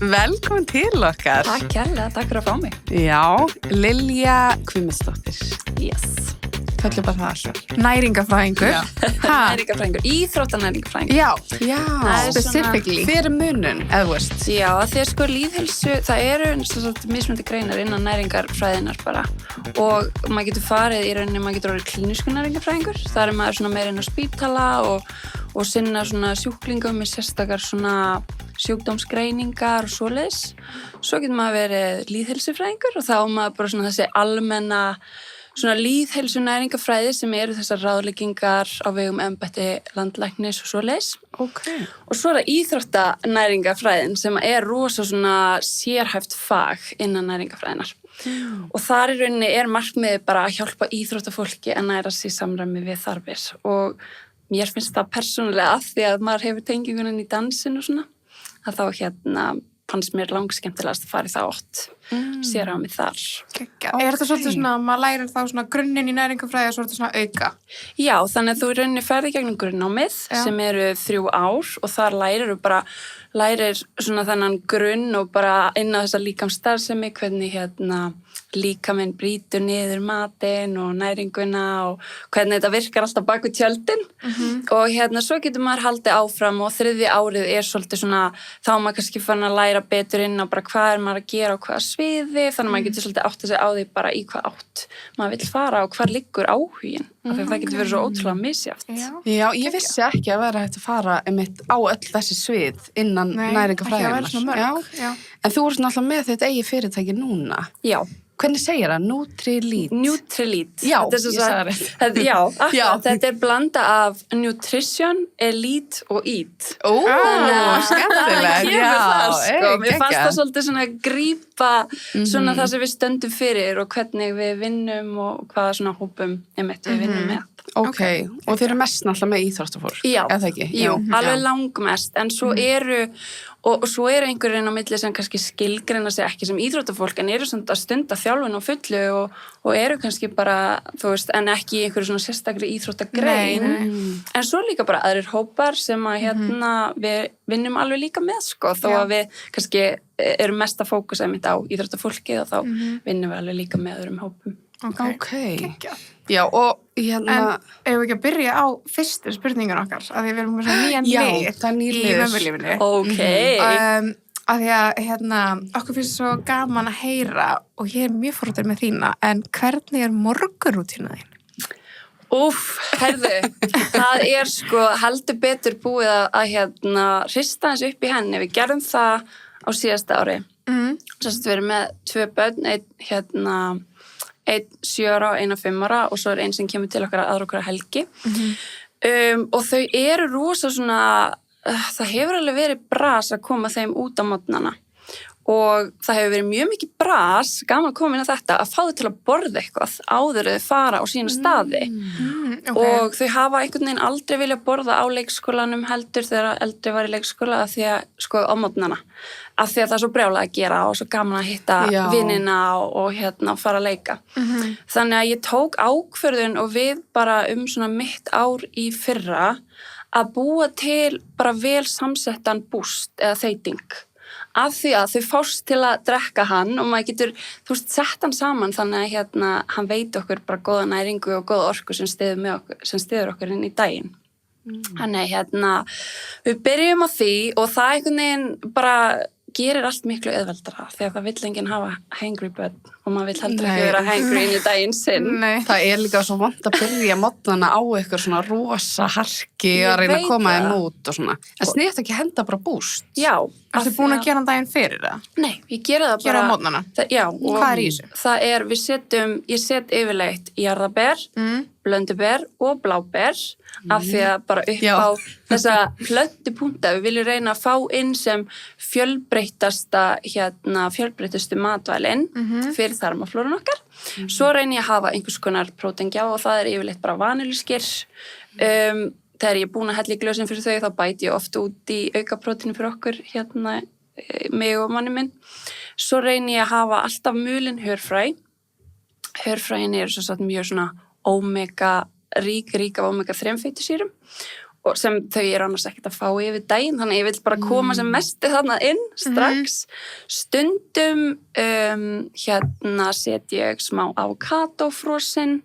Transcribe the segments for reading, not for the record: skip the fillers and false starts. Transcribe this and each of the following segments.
Velkomin til okkar. Takk kærlega, takk fyrir að fá mig. Já, Lilja Kvimisdóttir. Yes. Kallum bara það alltaf. Næringafræðingur. Næringafræðingur, íþróttanæringafræðingur. Já, specifically. Hver er munun, eða þú veist? Já, þegar sko líðhelsu, það eru mismunandi greinar innan næringarfræðinar bara. Og maður getur farið í rauninni, maður getur orðið klínískur næringafræðingur. Það er maður svona meira inn á spítala og sinna svona sjúklingum með sérstakar svona sjúkdómsgreiningar og svoleiðis. Svo getur maður verið líðhelsufræðingur og þá er maður bara svona þessi almenna svona líðheilsu næringafræði sem eru þessar ráðleggingar á vegum embætti landlæknis og svoleiðis. Okay. Og svo er það íþróttanæringafræðin sem er rosa svona sérhæft fag innan næringafræðinar. Og þar í rauninni er markmiðið bara að hjálpa íþróttafólki að næra sig í samræmi við þarfir. Og mér finnst það persónulega af því að maður hefur tengingunum í dansinu og svona, að þá fannst mér langskemmtilegast að fara í það átt, sér á mig þar. Okay. Er þetta svolítið svona, maður lærir þá svona grunninn í næringafræði og svo er þetta svona auka? Já, þannig að þú í rauninni ferði gegnum grunnnámið sem eru 3 ár og þar lærir svona þennan grunn og bara inn á þessa líkamsstarfsemi, hvernig líkaminn brýtur niður matinn og næringuna og hvernig þetta virkar alltaf bak við tjöldin. Og svo getur maður haldið áfram og 3. árið er svolítið svona, þá er maður kannski farin að læra betur inn á bara hvað er maður að gera á hvaða sviði, þannig að maður getur svolítið átt að segja á því bara í hvað átt maður vill fara og hvar liggur áhuginn. Af því að það getur verið svo ótrúlega misjafnt. Já, ég vissi ekki að vera hægt að fara á öll þessi svið innan næringafræðinar. Ekki að vera svona mörg. Já. En þú ert náttúrulega með þitt eigið fyrirtæki núna. Já. Hvernig segir það? Nutrilite. Já, ég sagði rétt. Já, akkurat. Þetta er blanda af nutrition, elite og eat. Skemmtilegt. Mér fannst það svolítið svona að grípa svona það sem við stöndum fyrir og hvernig við vinnum og hvaða svona hópum við vinnum með. Ok, og þeir eru mest náttúrulega með íþróttafólk, eða það ekki? Jú, alveg langmest, en svo svo eru einhverjum á milli sem kannski skilgreina sig ekki sem íþróttafólk, en eru svona að stunda þjálfun á fullu og eru kannski bara, þú veist, en ekki í einhverju svona sérstakri íþróttagrein, en svo líka bara aðrir hópar sem að við vinnum alveg líka með, sko, þó að við kannski erum mest að fókusa einmitt á íþróttafólkið og þá vinnum við alveg líka með öðrum hópum. Ok. Já, og En ef við ekki að byrja á fyrstu spurningun okkar, af því við erum með svona nýjan lið í mömmulífinu. Ok. Af því að okkur finnst svo gaman að heyra og ég er mjög forrættur með þína, en hvernig er morgunrútína þín? Það er sko heldur betur búið að hrista hans upp í henni. Við gerðum það á síðasta ári. Sérst við erum með 2 börn, einn 7 ára og eina 5 ára og svo er einn sem kemur til okkar aðra okkar helgi. Og þau eru rosa svona, það hefur alveg verið bras að koma þeim út á morgnana. Og það hefur verið mjög mikið bras, gaman að koma inn á þetta, að fá þau til að borða eitthvað áður þau fara á sína staði. Og þau hafa einhvern veginn aldrei viljað borða á leikskólanum heldur þegar eldri var í leikskóla af því að, sko, á morgnana. Af því að það er svo brjálað að gera og svo gaman að hitta vinina og fara að leika. Þannig að ég tók ákvörðun og við bara svona mitt ár í fyrra að búa til bara vel samsettan búst eða þeyting. Af því að þau fást til að drekka hann og maður getur, þú veist, sett hann saman þannig að hann veit okkur bara góða næringu og góða orku sem styður okkur inn í daginn. Þannig við byrjum á því og það einhvern veginn bara gerir allt miklu auðveldara því að það vill enginn hafa hangry börn og maður vill heldur ekki vera hangry inn í daginn sinn. Það er líka svo vont að byrja morgnana á eitthvað svona rosa harki að reyna að koma þeim út og svona. En sniðt ekki henda bara búst? Já. Ertu búin að gera daginn fyrir það? Nei, ég gera það bara. Gera á morgnana? Já. Hvað er í þessu? Það er, ég set yfirleitt jarðaber, blönduber og bláber af því að bara upp á þessa plöntupunkta við viljum reyna að fá inn sem fjölbreyttustu matvælin fyrir þarmaflórun okkar. Svo reyni ég að hafa einhvers konar prótengjá og það er yfirleitt bara vaniljuskir. Þegar ég er búin að hella í glösin fyrir þau þá bæti ég oft út í aukaprótínu fyrir okkur mig og manni minn. Svo reyni ég að hafa alltaf mulin hörfræ. Hörfræin eru svo satt mjög svona rík af omega-3 fitusýrum og sem þau eru annars ekkert að fá yfir daginn, þannig að ég vil bara koma sem mesti þarna inn strax. Stundum set ég smá avokado frosin,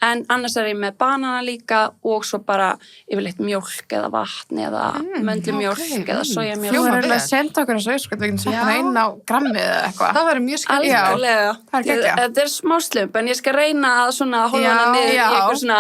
en annars ég með banana líka og svo bara yfirleitt mjólk eða vatn eða möndlumjólk eða sojamjólk. Þú verður að senda okkur þessu sko, þú getur sett hana inn á grammið eða eitthvað. Það verður mjög skemmt. Algjörlega. geggjað. Þetta smá slump, en ég skal reyna að svona hóla hana niður í eitthvað svona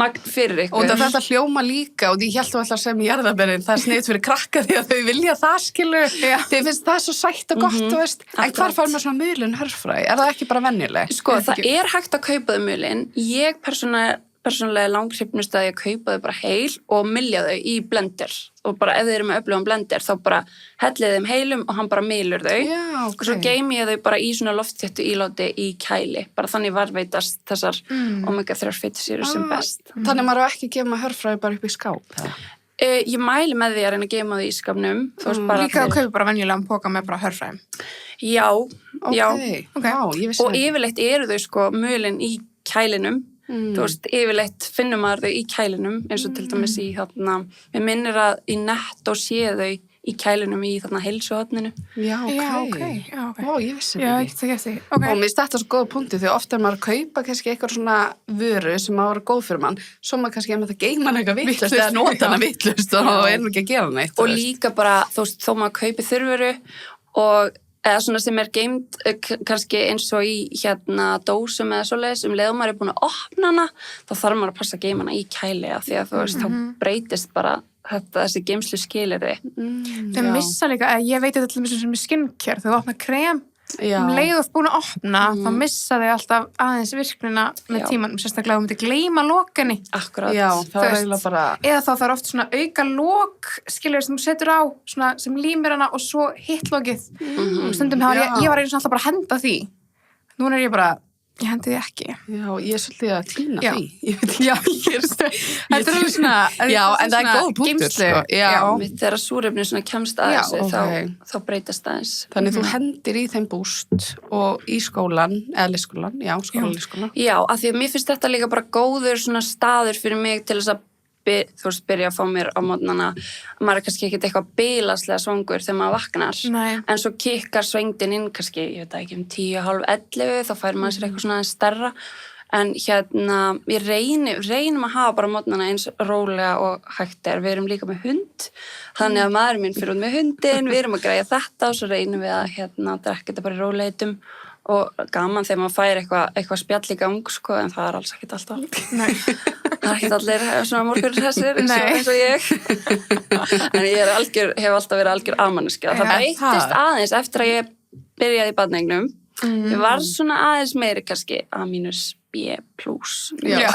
magn fyrir ykkur. Og þetta hljóma líka, og ég held þú alltaf að segja mér jarðarberin, það sniðt fyrir krakka því að þau vilja það, skilur. Þið finnst það svo sætt og gott, þú veist. En hvar fær maður svona mulin hörfræ? Er það ekki bara venjuleg? Sko, það er hægt að kaupa þau mulin. Ég persónulega langhrifnust að ég kaupa þau bara heil og mylja þau í blender. Og bara ef þið eru með öflugan blender, þá bara hellið þeim heilum og hann bara mylur þau. Já, ok. Og svo geymi ég þau bara í svona loftþéttu íláti í kæli. Bara þannig varðveitast þessar omega-3 fitusýrur sem best. Þannig maður á ekki að gefa hörfræði bara upp í skáp? Ég mæli með því að reyna að geyma þau í skapnum. Líka að kaupa bara venjulegan póka með bara hörfræðum. Já, já. Ok, ég vissi Og yfirleitt eru þau sko mulin í kælinum. Þú veist, yfirleitt finnum maður þau í kælinum, eins og til dæmis í þarna, mér minnir að í Netto sé þau í kælinum í þarna heilsuhotninu. Já, ok. Ó, ég vissi það ekki. Já, ekki. Okay. Og mér finnst þetta svo góða punkti því ofta er maður að kaupa kannski eitthvað svona vöru sem maður er góð fyrir mann, svo maður kannski að geyma hann eitthvað vitlaust eða nota hana vitlaust og er nú ekki að gera neitt. Og líka bara, þú veist, þó maður kaupi þurrvöru og eða svona sem er geymt kannski eins og í dósum eða svoleiðis, leið maður er búin að opna hana, þá þarf maður að passa að geyma hana í kæli af því að þú veist, þá breytist bara þessi geymslu skilyrði. Þau missa líka, ég veit þetta til dæmis sem er skincare, þau opna krem, leið og búin að opna, þá missa þau alltaf aðeins virknina með tímanum, sérstaklega þú myndir gleyma lokinni. Akkurat. Já, það er eiginlega bara... Eða þá það er oft svona auka lok, skilur sem þú setur á, svona sem límir hana og svo hitt lokið. Stundum ég var einu alltaf bara að henda því. Núna er ég bara, ég hendi því ekki. Já, ég er svolítið að týna því. Þetta er alveg svona... Já, en það er góð punktur, sko. Já. Þegar súrefni svona kemst að þessu, þá breytast aðeins. Þannig þú hendir í þeim búst og í skólan, eða listskólan, skólan. Já, af því að mér finnst þetta líka bara góður svona staður fyrir mig til þess að þú veist, byrja að fá mér á mótnana, maður er kannski ekkert eitthvað bilaslega svangur þegar maður vaknar. Nei. En svo kikkar svengdin inn kannski, ég veit ekki, 10:30, þá fær maður sér eitthvað svona aðeins stærra. En við reynum að hafa bara mótnana eins rólega og hægt er. Við erum líka með hund, þannig að maður minn fyrir út með hundin, við erum að græja þetta og svo reynum við að drekka þetta bara í róleitum. Og gaman þegar maður fær eitthvað spjall í gang, sko, en það er alls ekkert alltaf. Nei. Það er ekkert allir svona morgunhressir eins og ég. En ég hef alltaf verið algjör amanniska. Það breytist aðeins eftir að ég byrjaði í barneignum. Ég var svona aðeins meiri kannski A-B+. Já.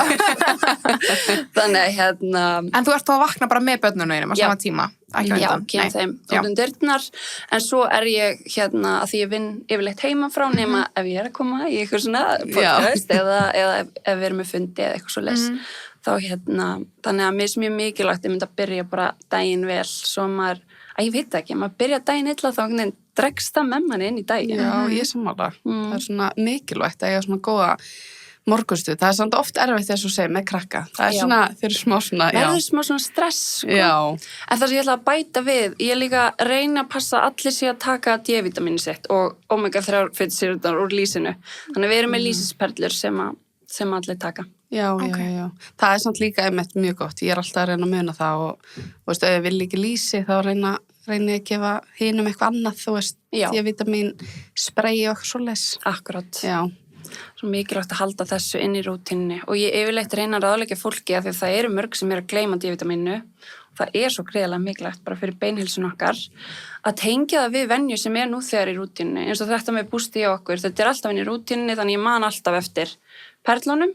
Þannig En þú ert þá að vakna bara með börnunum einum á sama tíma? Já, kem þeim út dyrnar, en svo er ég að því ég vinn yfirleitt heima frá nema ef ég er að koma í eitthvað svona podcast eða ef við erum með fundi eða eitthvað svo les þá þannig að mér er mjög mikilvægt að mynda að byrja bara daginn vel svo maður, ég veit ekki, maður byrja daginn illa þá dregst það með manni inn í daginn. Já, ég sammála. Það er svona mikilvægt að ég svona góða morgunstuð. Það er samt oft erfitt þess að segja með krakka. Það er svona, þeir eru smá svona, verður smá svona stress, sko. Já. En það sem ég ætla að bæta við, ég líka reyna að passa að allir sé að taka D-vitamínu sitt og omega-3 fitusýrurnar úr lýsinu. Þannig við erum með lýsisperlur sem allir taka. Já. Það er samt líka einmitt mjög gott. Ég er alltaf að reyna að muna það og veist, ef ég vil ekki lýsi þá reyni að gefa hinum eitthvað annað, þú veist, D-vitamín spray og eitthvað svoleiðis. Akkurat. Já. Svo mikilvægt að halda þessu inn í rútínni og ég yfirleitt reyna að ráðleggja fólki af því að það eru mörg sem eru að gleyma D-vitamínu og það er svo greiðlega mikilvægt bara fyrir beinheilsun okkar að tengja það við venju sem er nú þegar í rútínni eins og þetta með bústi á okkur, þetta er alltaf inn í rútínni þannig ég man alltaf eftir perlunum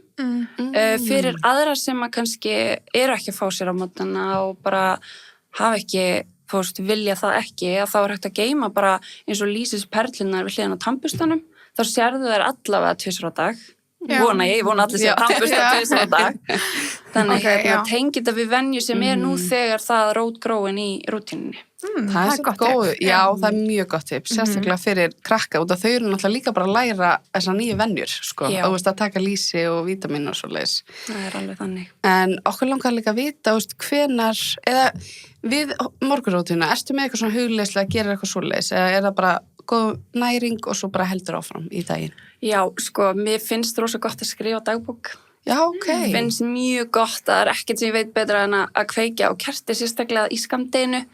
fyrir aðra sem að kannski eru ekki að fá sér á mótnana og bara hafa ekki vilja það ekki að þá er hægt að geyma bara eins og lýsisperlunar við hliðina á tannburstanum þá sérðu þær allavega 2 á dag Ég vona allir sem tannbursta tvisvar á dag. Þannig tengi þetta við venju sem nú þegar það rótgróin í rútíninni. Það er svo góð, það er mjög gott tips, sérstaklega fyrir krakka út af þau eru náttúrulega líka bara að læra þessar nýju venjur, sko, að taka lýsi og vítamín og svoleiðis. Það er alveg þannig. En okkur langar líka að vita, hvenar, eða við morgunrútína, ertu með eitthvað svona hugleyslega að gera eitthvað svoleiðis, eða er það bara góð næring og svo bara heldur áfram í daginn? Já, sko, mér finnst rosa gott að skrifa dagbók. Já, ok. Finnst mjög gott, það er ekkert sem ég veit betra en að kveikja á kerti, sérstaklega í skammdeginu,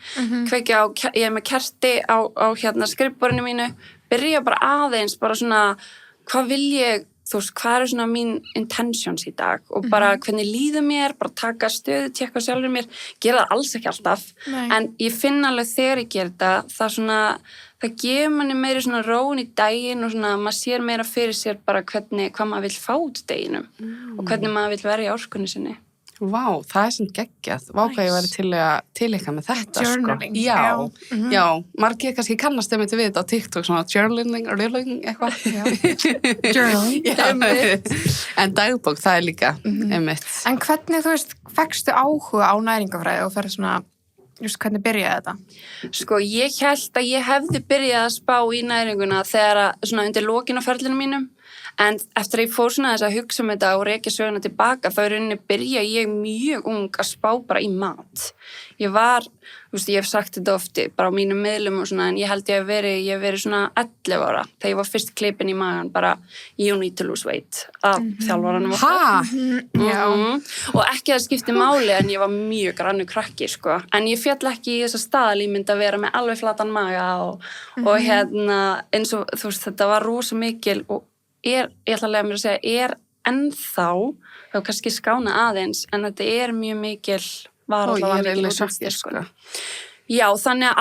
kveikja á, ég er með kerti á skrifborðinu mínu, byrja bara aðeins, bara svona, hvað vil ég, hvað eru svona mín intentions í dag og bara hvernig líður mér, bara taka stöðu, tjekka sjálfur mér, gera það alls ekki alltaf, en ég finn alveg þegar ég ger þetta, það gefur manni meiri svona rón í daginn og svona maður sér meira fyrir sér bara hvað maður vill fá út deginum og hvernig maður vill verja orkunni sinni. Vá, það er sem geggjað. Vá, hvað ég væri til eitthvað með þetta, journaling, sko. Já, margir kannski kannast við þetta á TikTok, svona journaling, eitthvað. Journaling. En dagbók, það er líka einmitt. En hvernig, fékkstu áhuga á næringafræði og ferð svona, hvernig byrjaði þetta? Sko, ég held að ég hefði byrjað að spá í næringuna þegar svona undir lokin á ferlinu mínum, en eftir að ég fór svona þess að hugsa um þetta og rekja söguna tilbaka, þá í rauninni byrja ég mjög ung að spá bara í mat. Ég hef sagt þetta ofti bara á mínum miðlum og svona, en ég held ég hef verið svona 11 ára þegar ég var fyrst klippin í magan, bara you need to lose weight af þjálfaranum okkar. Og ekki að skipti máli, en ég var mjög grannu krakki, sko. En ég féll ekki í þessa staðalímynd að vera með alveg flatan maga og eins og þetta var rosa mikil og ég ætla að lega mér að segja, ennþá, þá kannski skána aðeins, en þetta mjög mikil var allavega mikil útvistir, sko. Já, þannig að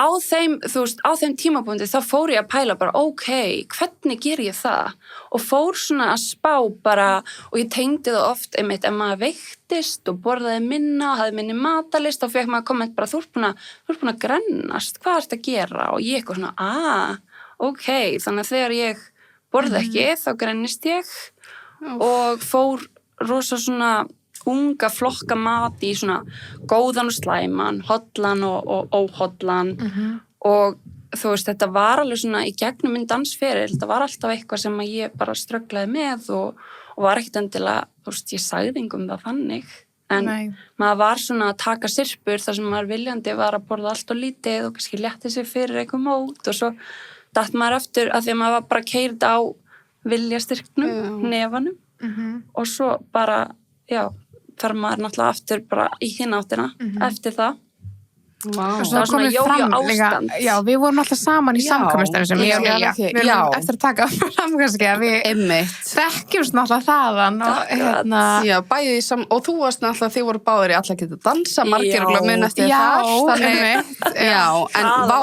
á þeim tímapunkti þá fór ég að pæla bara, ok, hvernig ger ég það? Og fór svona að spá bara, og ég tengdi það oft einmitt, ef maður veiktist og borðaði minna og hafði minni matarlist, þá fekk maður komment bara, þú ert búin að grennast, hvað ert að gera? Og ég eitthvað svona, ok, þannig að þegar ég borði ekki, þá grennist ég og fór rosa svona unga flokka mat í svona góðan og slæman, hollan og óhollan og þetta var alveg svona í gegnum minn dansferil, þetta var alltaf eitthvað sem ég bara strögglaði með og var ekkert endilega, ég sagði engum það þannig, en maður var svona að taka sirpur þar sem maður viljandi var að borða allt og lítið og kannski létti sig fyrir eitthvað mót og svo datt maður aftur að því að maður var bara keyrð á viljastyrknum, nefanum og svo bara, fer maður náttúrulega aftur bara í hina áttina eftir það. Wow. Það var svona jójó ástand. Já, við vorum alltaf saman í samkvæmstæðinu sem ég og Lilja. Við erum eftir að taka fram kannski að við þekkjumst náttúrulega þaðan og Já, bæði og þú varst náttúrulega þið voru báður í alla geta dansa, margir og mun eftir það. Já, en vá,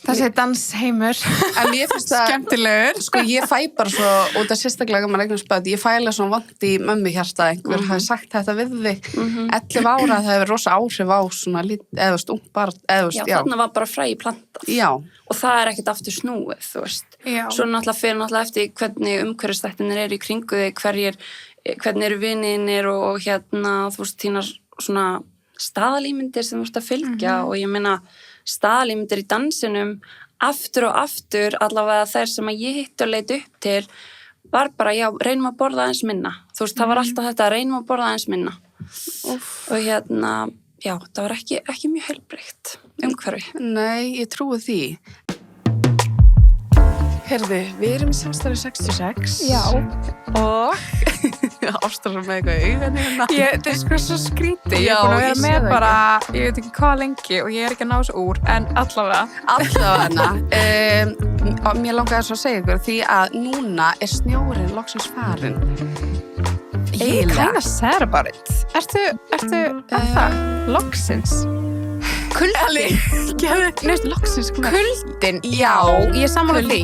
þessi dansheimur. En ég finnst það skemmtilegur. Sko, ég fæ bara svo, út af sérstaklega maður regnum spöð, ég fæ alveg svona vant í mömmu hjarta einhver hafi sagt þetta við þig 11 ára, það hefur rosa áhrif á svona eða ungt barn, þarna var bara fræ plantað. Já. Og það ekki aftur snúið, Svo náttúrulega fyrir náttúrulega eftir hvernig umhverfisþættirnir í kringu þig, hvernig eru vinirnir og þínar svona staðalímyndir sem þú ert að fylgja og ég meina staðalímyndir í dansinum aftur og aftur, allavega þær sem að ég hitti og leit upp til var bara, reynum að borða aðeins minna. Það var alltaf þetta, reynum að borða aðeins minna. Og það var ekki mjög heilbrigt umhverfi. Nei, ég trúi því. Heyrðu, við erum í samstarfi 66. Já. Og ástæðar með eitthvað í augunni hérna. Þetta sko svo skrítið. Ég búin að vera með bara, ég veit ekki hvað lengi og ég ekki að ná þessu úr, en allavega. Mér langaði svo að segja ykkur því að núna snjórinn loksins farin. Ég kinda sad about it. Ertu það? Loksins? Kuldin loksins Kuldin, já, ég sammála því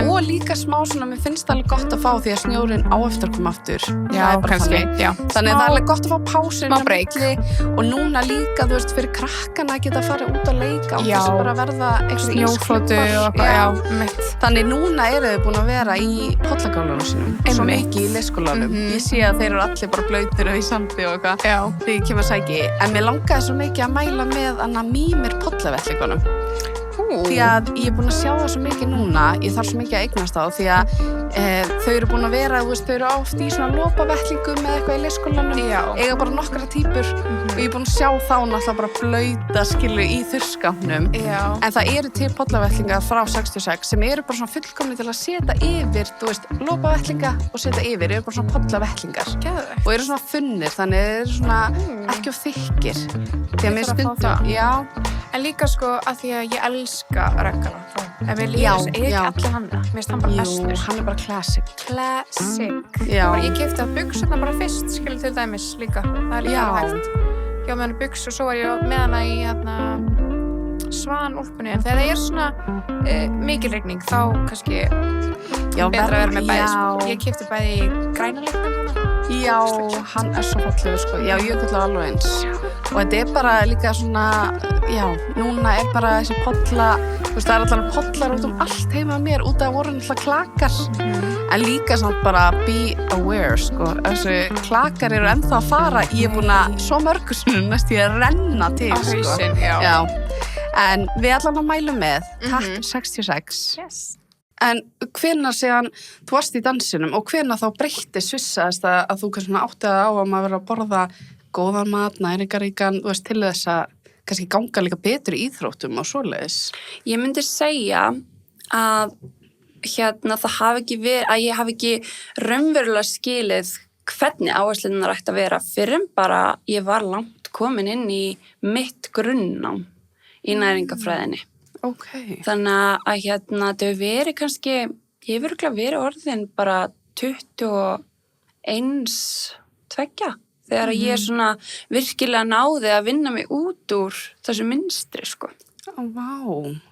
og líka smá svona, mér finnst það alveg gott að fá því að snjórinn á eftir að koma aftur Já, kannski þannig að það er alveg gott að fá pásu Smá break. og núna líka, þú veist, fyrir krakkana að geta að fara út að leika og þess að bara verða snjóflótu og eitthvað, mitt Þannig núna eru þau búin að vera í pollagálunum sínum svo mikið í leikskólanum Ég sé að þeir eru allir bara blautir og í sandi og eitthvað þegar ég kemur að sæki en mér langaði svo mikið að mæla með Anna Mímir pollavettlingunum því að ég er búin að sjá það svo mikið núna ég þarf svo mikið að eignast á því að þau eru búin að vera, þú veist, þau eru oft í svona lopavettlingum með eitthvað í leikskólanum eiga bara nokkra típur og ég er búin að sjá þá náttúrulega bara blauta skilu í þurrskapnum en það eru til pollavettlingar frá 66 sem eru bara svona fullkomni til að setja yfir, þú veist, lopavettlinga og setja yfir, eru bara svona pollavettlingar og eru svona þunnir, þannig þeir eru svona ekki of þykkir því að mér stundum, En líka sko að því að ég elska Röggala ef við líðum ekki allir hann mér finnst hann bara bestur hann er bara classic Ég keypti að buxurnar bara fyrst skilur til dæmis líka það er líka hægt ég var með hann buxur og svo var ég með hana í svanúlpunni en þegar það er svona mikil rigning þá kannski betra að vera með bæði ég keypti bæði í græna litnum Já, hann er svo fallegur sko. Já, Jökull er alveg eins. Og þetta er bara líka svona, já, núna er bara þessi polla, þú veist, það er alltaf pollar út allt heima mér, út af voru alltaf klakar. En líka samt bara be aware, sko. Þessi klakar eru ennþá að fara, ég er búin að svo mörgusnum næst ég að renna til, sko. Á hausinn, já. En við allan að mælum með, takk 66. Yes. En hvenær síðan, þú varst í dansinum og hvenær þá breytti svissaðist að þú kannski áttið á að maður verið að borða góðan mat, næringaríkan, þú veist, til þess að kannski ganga líka betur í íþróttum og svoleiðis? Ég myndi segja að það hafi ekki verið, að ég hafi ekki raunverulega skilið hvernig áherslunar ætti að vera fyrir bara ég var langt komin inn í mitt grunnnám í næringafræðinni. Okay. Þannig að það hefur verið kannski, ég hefur örugglega verið orðin bara 21, 2 þegar ég svona virkilega náði að vinna mig út úr þessu mynstri, sko. Vá,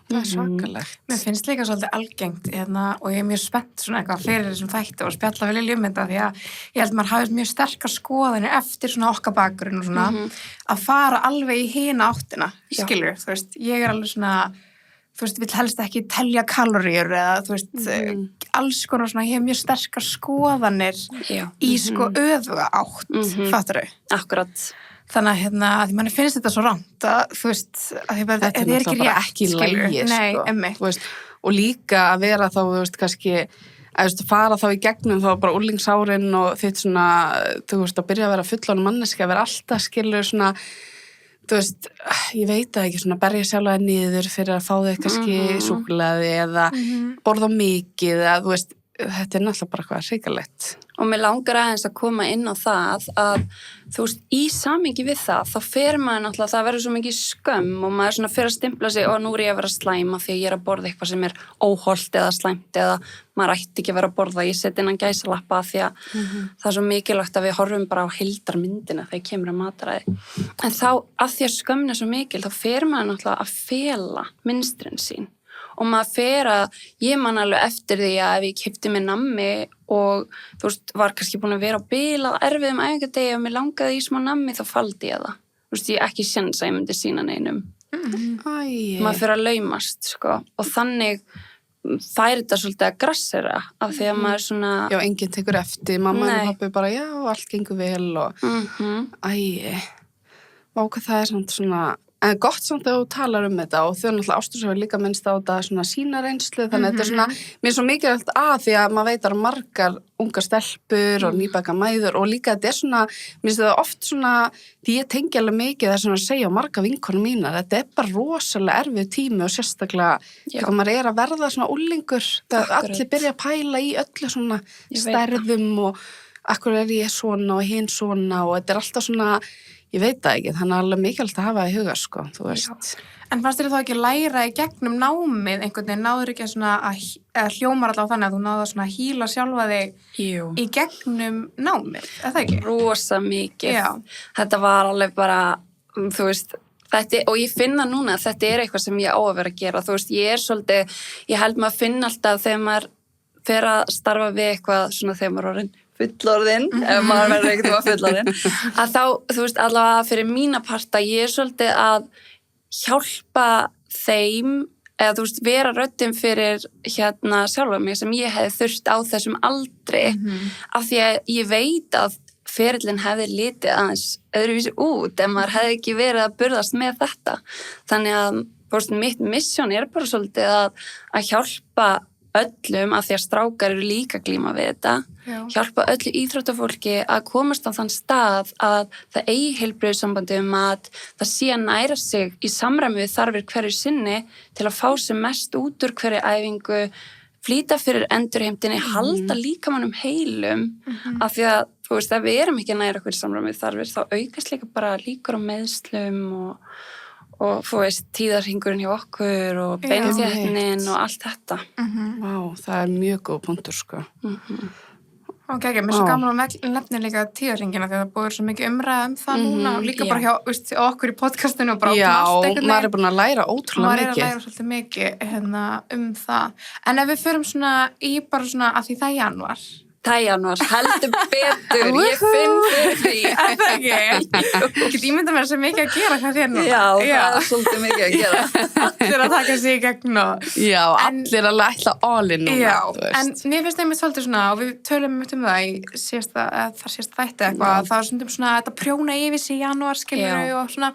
það er svakalegt. Mér finnst líka svolítið algengt og ég er mjög spennt svona eitthvað fyrir þessum þætti og spjalla vel í ljumynda því að ég held maður hafi mjög sterkar skoðanir eftir svona okkar bakgrunn og svona að fara alveg í hina áttina, skilur, þú veist, ég er alveg svona þú veist, vill helst ekki telja kaloríur eða, þú veist, alls konar svona, ég hef mjög sterkar skoðanir í sko öfuga átt, fattar þau? Akkurat. Þannig að því manni finnst þetta svo rangt að, þú veist, að því bara, þetta er ekki rétt, ekki lægi, sko. Nei, veist, og líka að vera þá, þú veist, kannski, að fara þá í gegnum þá bara úlingsárin og þitt svona, þú veist, að byrja að vera fullorðin manneski, að vera alltaf skilur svona, þú veist, ég veit það ekki, svona berja sjálfa niður fyrir að fá þau kannski súkkulaði eða borða mikið eða, þú veist, þetta er náttúrulega bara eitthvað hrikalegt. Og mér langar aðeins að koma inn á það að, þú veist, í samhengi við það, þá fer maður náttúrulega, það verður svo mikið skömm og maður svona fer að stimpla sig og nú er ég að vera slæma því að ég er að borða eitthvað sem er óhollt eða slæmt eða maður ætti ekki að vera að borða, ég set innan gæsalappa því að það er svo mikilvægt að við horfum bara á heildarmyndina þegar kemur að mataræði. En þá, að því að skömmin er svo mikil, þá fer maður náttúrulega að fela mynstrin sín. Og maður fer að, ég man alveg eftir því að ef ég keypti mér nammi og þú veist, var kannski búin að vera á bilað erfiðum æfingadegi og mér langaði í smá nammi þá faldi ég það. Þú veist, ég ekki séns að ég myndi sína neinum. Maður fer að laumast, sko. Og þannig fær þetta svolítið að grassera af því að maður svona... Já, enginn tekur eftir, mamma og pappi bara, já, allt gengur vel og... Váka það er svona... En gott samt að þú talar þetta og þau náttúrulega Ástursöfur líka minnst á þetta svona sína reynslu, þannig að þetta er svona, mér er svo mikilvægt að því að maður veit að margar ungar stelpur og nýbaka mæður og líka þetta er svona, mér finnst þetta oft svona, því ég tengi alveg mikið það svona að segja á marga vinkonum mínar, þetta er bara rosalega erfið tími og sérstaklega þegar maður er að verða svona úlingur, þegar allir byrja að pæla í öllu svona stærðum og akkur er ég svona og hinn svona og þetta er alltaf svona, ég veit það ekki, þannig að alveg mikilvægt að hafa í huga, sko, þú veist. En fannst þér þá ekki læra í gegnum námið einhvern veginn, náður ekki svona að hljómar allavega þannig að þú náður svona að hýla sjálfa þig í gegnum námið, er það ekki? Rosa mikið. Þetta var alveg bara, þú veist, og ég finna núna að þetta eitthvað sem ég á að vera að gera, þú veist, ég held maður að finna alltaf þegar maður fer að starfa við eitthvað svona þegar maður orðin fullorðin, ef maður verður ekkert fullorðin, að þá, þú veist, allavega fyrir mína parta, ég svolítið að hjálpa þeim, eða þú veist, vera röddin fyrir sjálfa mig sem ég hefði þurft á þessum aldri, af því að ég veit að ferillin hefði litið aðeins öðruvísi út ef maður hefði ekki verið að burðast með þetta. Þannig að mitt mission bara svolítið að hjálpa öllum, af því að strákar eru líka glíma við þetta, hjálpa öllu íþróttafólki að komast á þann stað að það eigi heilbrigðissambandi að það sé að næra sig í samræmi við þarfir hverju sinni til að fá sem mest út úr hverju æfingu, flýta fyrir endurheimtinni, halda líkamannum heilum, af því að þú veist, ef við erum ekki að næra okkur í samræmi við þarfir, þá aukast líka bara líkur á meiðslum og þú veist, tíðarhringurinn hjá okkur og beinþétnin og allt þetta. Vá, það er mjög góð punktur, sko. Ok, mér svo gaman að nefna líka tíðarhringina því að það búið svo mikið umræða það núna og líka bara hjá okkur í podcastinu og bara já, maður búin að læra ótrúlega mikið. Maður læra svolítið mikið það. En ef við förum svona í bara svona að því það er janúar. Það er janúar, heldur betur, ég finn fyrir því. Er það ekki? Ég get ímynda mér svo mikið að gera hvað þér núna. Já, það er svolítið mikið að gera. Allir að taka sig í gegn og... Já, allir að ætla all-in núna. Já, en mér finnst einmitt svolítið svona, og við tölum það í síðasta þætti eitthvað, það var svona þetta prjóna yfir sig í janúar, skilur og svona,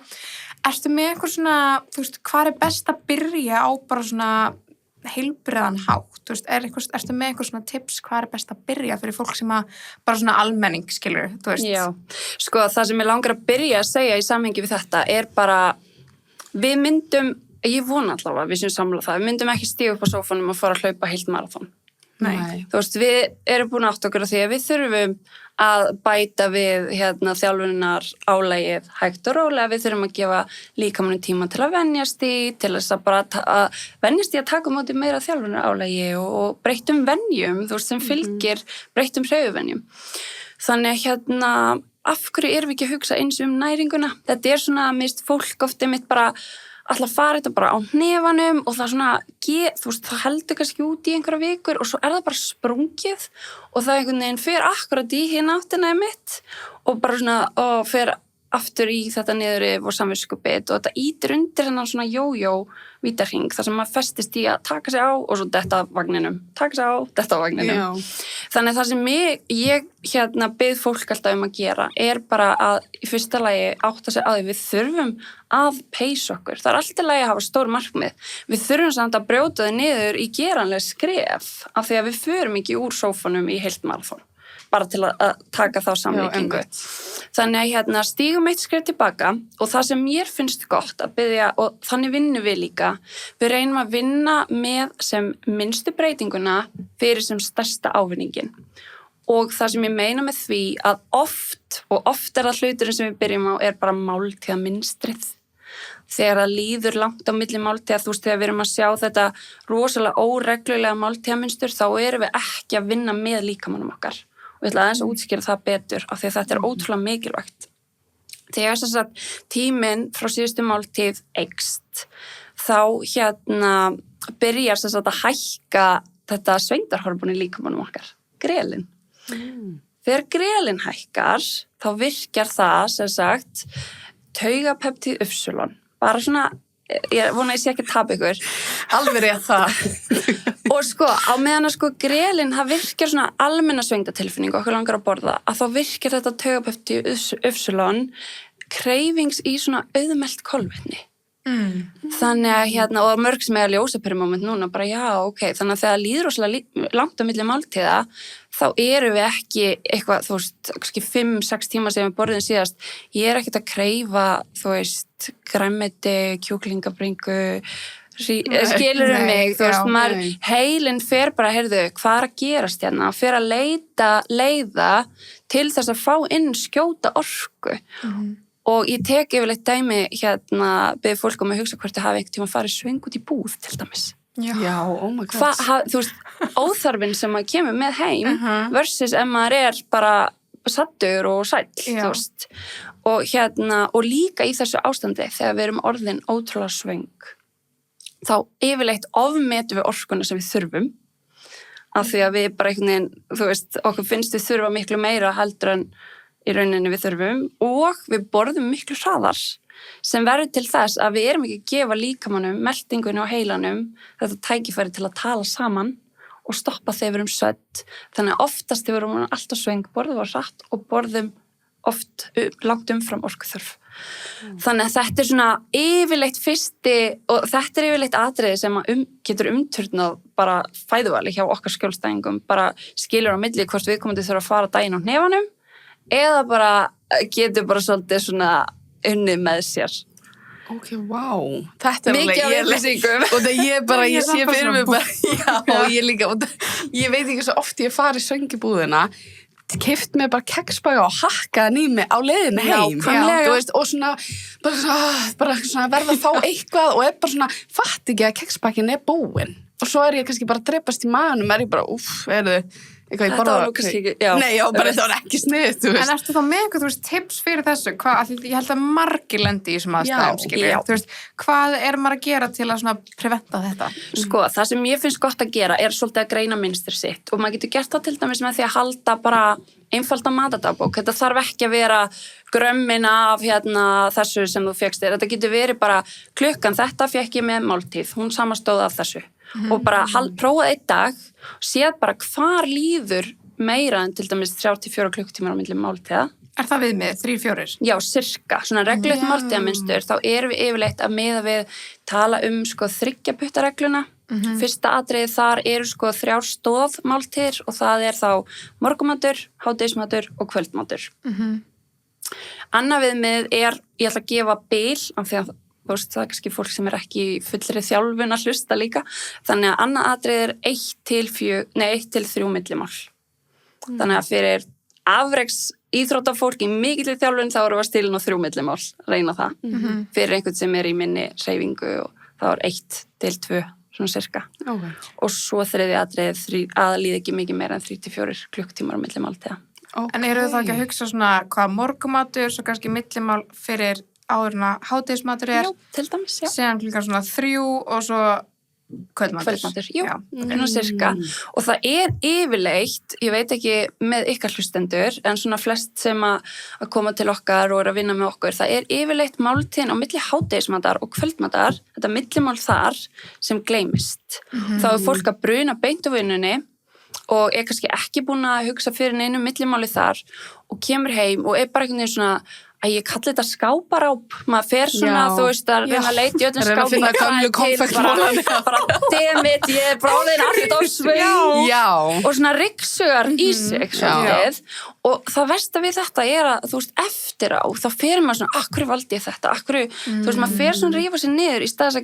ertu með eitthvað svona, þú veist, hvað er best að byrja á bara svona heilbrigðan hátt, þú veist, ertu með eitthvað svona tips, hvað er best að byrja fyrir fólk sem að, bara svona almenning, skilur, þú veist? Já, sko, það sem ég langar að byrja að segja í samhengi við þetta er bara, við myndum, ég vona allavega, við séum samla það, við myndum ekki stíga upp á sófanum og fara að hlaupa heilt marathon. Nei. Þú veist, við erum búin að átta okkur á því að við þurfum að bæta við þjálfunar álagið hægt og rólega, við þurfum að gefa líkamannum tíma til að venjast í, til þess að bara venjast í að taka á móti meira þjálfunar álagi og breyttum venjum, þú veist, sem fylgir breyttum hreyfivenjum. Þannig af hverju erum við ekki að hugsa eins næringuna? Þetta er svona, mist fólk oft einmitt bara alltaf fara þetta bara á hnefanum og það svona, þú veist, það heldur kannski út í einhverja vikur og svo er það bara sprungið og það einhvern veginn fer akkurat í hina áttina mitt og bara svona, og fer aftur í þetta niður yfir samviskubit og þetta ítir undir hennan svona jójó vítarhring þar sem maður festist í að taka sig á og svo detta af vagninum, taka sig á, detta af vagninum. Já. Þannig það sem ég bið fólk alltaf að gera er bara að í fyrsta lagi átta sig að því við þurfum að peysa okkur. Það er alltaf lagi að hafa stór markmið. Við þurfum samt að brjóta þau niður í geranleg skref af því að við förum ekki úr sófanum í heilt marathon. Bara til að taka þá samlíkingu. Þannig að stígum eitt skref tilbaka og það sem mér finnst gott að biðja, og þannig vinnum við líka, við reynum að vinna með sem minnstu breytinguna fyrir sem stærsta ávinningin. Og það sem ég meina með því að oft er það hluturinn sem við byrjum á er bara máltíðaminstrið. Þegar það líður langt á milli máltíða, þú veist, þegar við erum að sjá þetta rosalega óreglulega máltíðaminstur, þá erum við ekki að vinna með líkamannum okkar. Og ég ætla aðeins að útskýra það betur af því að þetta er ótrúlega mikilvægt. Þegar þess að tíminn frá síðustu máltíð eykst, þá byrjar þess að hækka þetta svengdarhormón í líkamanum okkar, grelin. Þegar grelin hækkar, þá virkjar það, sem sagt, taugapeptíð Y, bara svona, ég vona ég sé ekki að tapa ykkur. Alveg rétt það. Og sko, á meðan að grelin, það virkjar svona almenna svengdatilfinningu, okkur langar að borða, að þá virkjar þetta taugapeptíð Y kreifings í svona auðmelt kolvetni. Þannig að og mörg sem er að ljósa per moment núna, bara já, ok, þannig að þegar líður rosalega langt á milli máltíða, þá erum við ekki eitthvað, þú veist, kannski 5-6 tíma sem við borðum síðast, ég er ekkert að kreifa, þú veist, grænmeti, kjúklingabringu, skilur mig, þú veist, maður, heilin fer bara, heyrðu, hvað er að gerast hérna, fer að leita leiða til þess að fá inn skjóta orku. Og ég tek yfirleitt dæmi byrði fólk að hugsa hvort þau hafi einhvern tíma farið svöng út í búð til dæmis. Já, oh my god. Þú veist, óþarfinn sem maður kemur með heim versus ef maður er bara saddur og sæll, þú veist. Og líka í þessu ástandi þegar við erum orðin ótrúlega svöng, þá yfirleitt ofmetum við orkuna sem við þurfum, af því að við bara einhvern veginn, þú veist, okkur finnst við þurfa miklu meira heldur en í rauninni við þurfum og við borðum miklu hraðar sem verður til þess að við erum ekki að gefa líkamanum, meltingunni og heilanum þetta tækifæri til að tala saman og stoppa þegar við erum svött. Þannig að oftast þegar við erum alltaf svöng borðum við hratt og borðum oft langt umfram orkuþörf. Þannig að þetta svona yfirleitt fyrsti og þetta yfirleitt atriði sem getur umturnað bara fæðuvali hjá okkar skjólstæðingum, bara skilur á milli hvort viðkomandi þurfa að fara daginn á hnefanum eða bara getur bara svolítið svona unnið með sér. Ok, wow. Þetta mikið af upplýsingum. Og það ég sé fyrir mig bara, já, og ég líka, og ég veit ekki svo oft ég farið söngibúðina, keypt mér bara keksbaka og hakkaði í mig á leiðinni heim. Já, þú veist, og svona, bara svona verða að fá eitthvað og bara svona, fatt ekki að keksbakin búinn. Og svo ég kannski bara að drepast í maganum, ég bara, eitthvað ég borða. Nei, já, bara þetta var ekki sniðugt, þú veist. En ertu þá með eitthvað, þú veist, tips fyrir þessu? Ég held að margir lendi í þessum aðstæðum, skilur. Þú veist, hvað maður að gera til að svona preventa þetta? Sko, það sem ég finnst gott að gera svolítið að greina mynstur sitt og maður getur gert það til dæmis með því að halda bara einfalda matadagbók. Þetta þarf ekki að vera grömmin af þessu sem þú fékkst þér. Þetta getur verið bara klukkan þetta fékk ég með máltíð, hún samastóð af þessu. Og bara prófaði einn dag og séð bara hvar líður meira en til dæmis 34 klukkutímar á milli máltíða. Það við með 3-4? Já, sirka. Svona reglulegt máltíðamynstur, þá erum við yfirleitt að miða við tala sko 3 puttaregluna. Fyrsta atriði þar sko 3 stoðmáltíðir og það þá morgunmatur, hádegismatur og kvöldmatur. Annað viðmið ég ætla að gefa bil af því að það kannski fólk sem ekki í fullri þjálfun að hlusta líka. Þannig að annað atriði 1 til 3 millimál. Þannig að fyrir afreks íþróttafólk í mikilli þjálfun þá erum við að stílin á 3 millimál, reyna það. Fyrir einhvern sem í minni hreyfingu og þá 1 til 2, svona cirka. Okay. Og svo þriðja atriði að líða ekki mikið meira en 3-4 klukkutímar á millimál til það. Okay. En eru það ekki að hugsa svona hvað morgumatur, svo kannski millimál fyrir áðurna hádegismatur Já, til dæmis, já. Síðan klukkan svona 3 og svo kvöldmatur. Jú, svona cirka. Og það yfirleitt, ég veit ekki með ykkar hlustendur, en svona flest sem að koma til okkar og að vinna með okkur, það yfirleitt máltíðin á milli hádegismatar og kvöldmatar, þetta millimál þar sem gleymist. Þá fólk að bruna beint á vinnunni og kannski ekki búin að hugsa fyrir neinu millimáli þar og kemur heim og bara einhvern veginn svona að ég kalli þetta skáparáp, maður fer svona, þú veist, að reyna að leita í öllum skápum. Reyna að finna gömlu konfektmólan. Bara, demit, ég bráðin allt á svöng. Og svona ryggsugar í sig, svolítið. Og það versta við þetta að, þú veist, eftir á, þá fer maður svona, akkur valdi ég þetta, akkur, þú veist, maður fer svona rífa sig niður í stað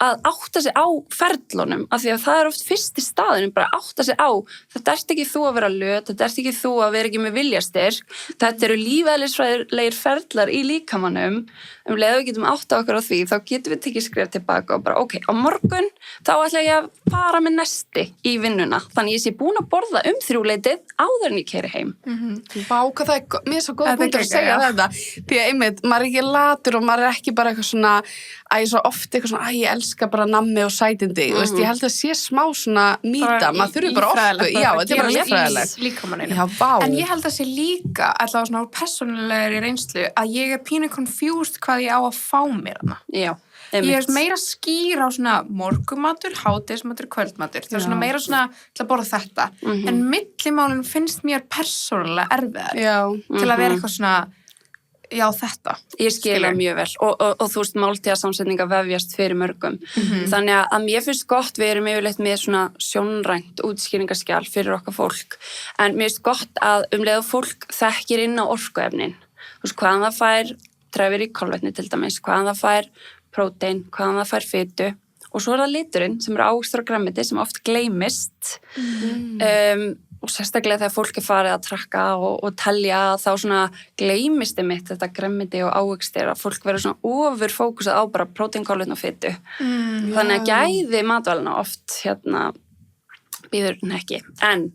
að átta sig á ferlunum, af því að það oft fyrsti staðurinn, bara átta sig á, þetta ekki þú að vera löt, þetta ekki þú að vera ekki með viljastyrk, þetta eru lífeðlisfræðilegir ferlar í líkamannum, leið við getum átta okkur á því, þá getum við tekið skref tilbaka og bara, ok, á morgun, þá ætla ég að fara með nesti í vinnuna, þannig ég sé búin að borða 3-leytið áður en ég keyri heim. Vá, hvað það mér svo góð punktur að segja þetta, því að einmitt, maður ekki latur og maður ekki bara eitthvað svona, svo oft eitthvað svona, ég elska bara nammi og sætindi, veist, ég held að sé smá svona mýta, maður þurfi bara orku, já, þetta bara líffræðilegt. Já, vá. En ég held að sé líka, allavega svona persónulegri reynslu, að ég pínu confused hvað ég á að fá mér hana. Já. Ég meira skýr á svona morgumatur, hádegismatur, kvöldmatur. Það svona meira svona til að borða þetta. En millimálinn finnst mér persónulega erfiðar til að vera eitthvað svona, já þetta. Ég skila mjög vel og þú veist máltíðasamsetninga vefjast fyrir mörgum. Þannig að mér finnst gott, við erum yfirleitt með svona sjónrænt útskýringaskjal fyrir okkar fólk. En mér finnst gott að leið fólk þekkir inn á orkuefnin. Þú veist hvaðan það fær trefir í kolvetni til dæmis, hvaðan það fær prótein, hvaðan það fær fitu og svo það liturinn sem ávextir og grænmeti sem oft gleymist og sérstaklega þegar fólk farið að trakka og telja þá svona gleymist mitt þetta grænmeti og ávextir að fólk verður svona ofurfókusað á bara prótein, kolvetni og fitu. Þannig að gæði matvæluna oft býður hún ekki. En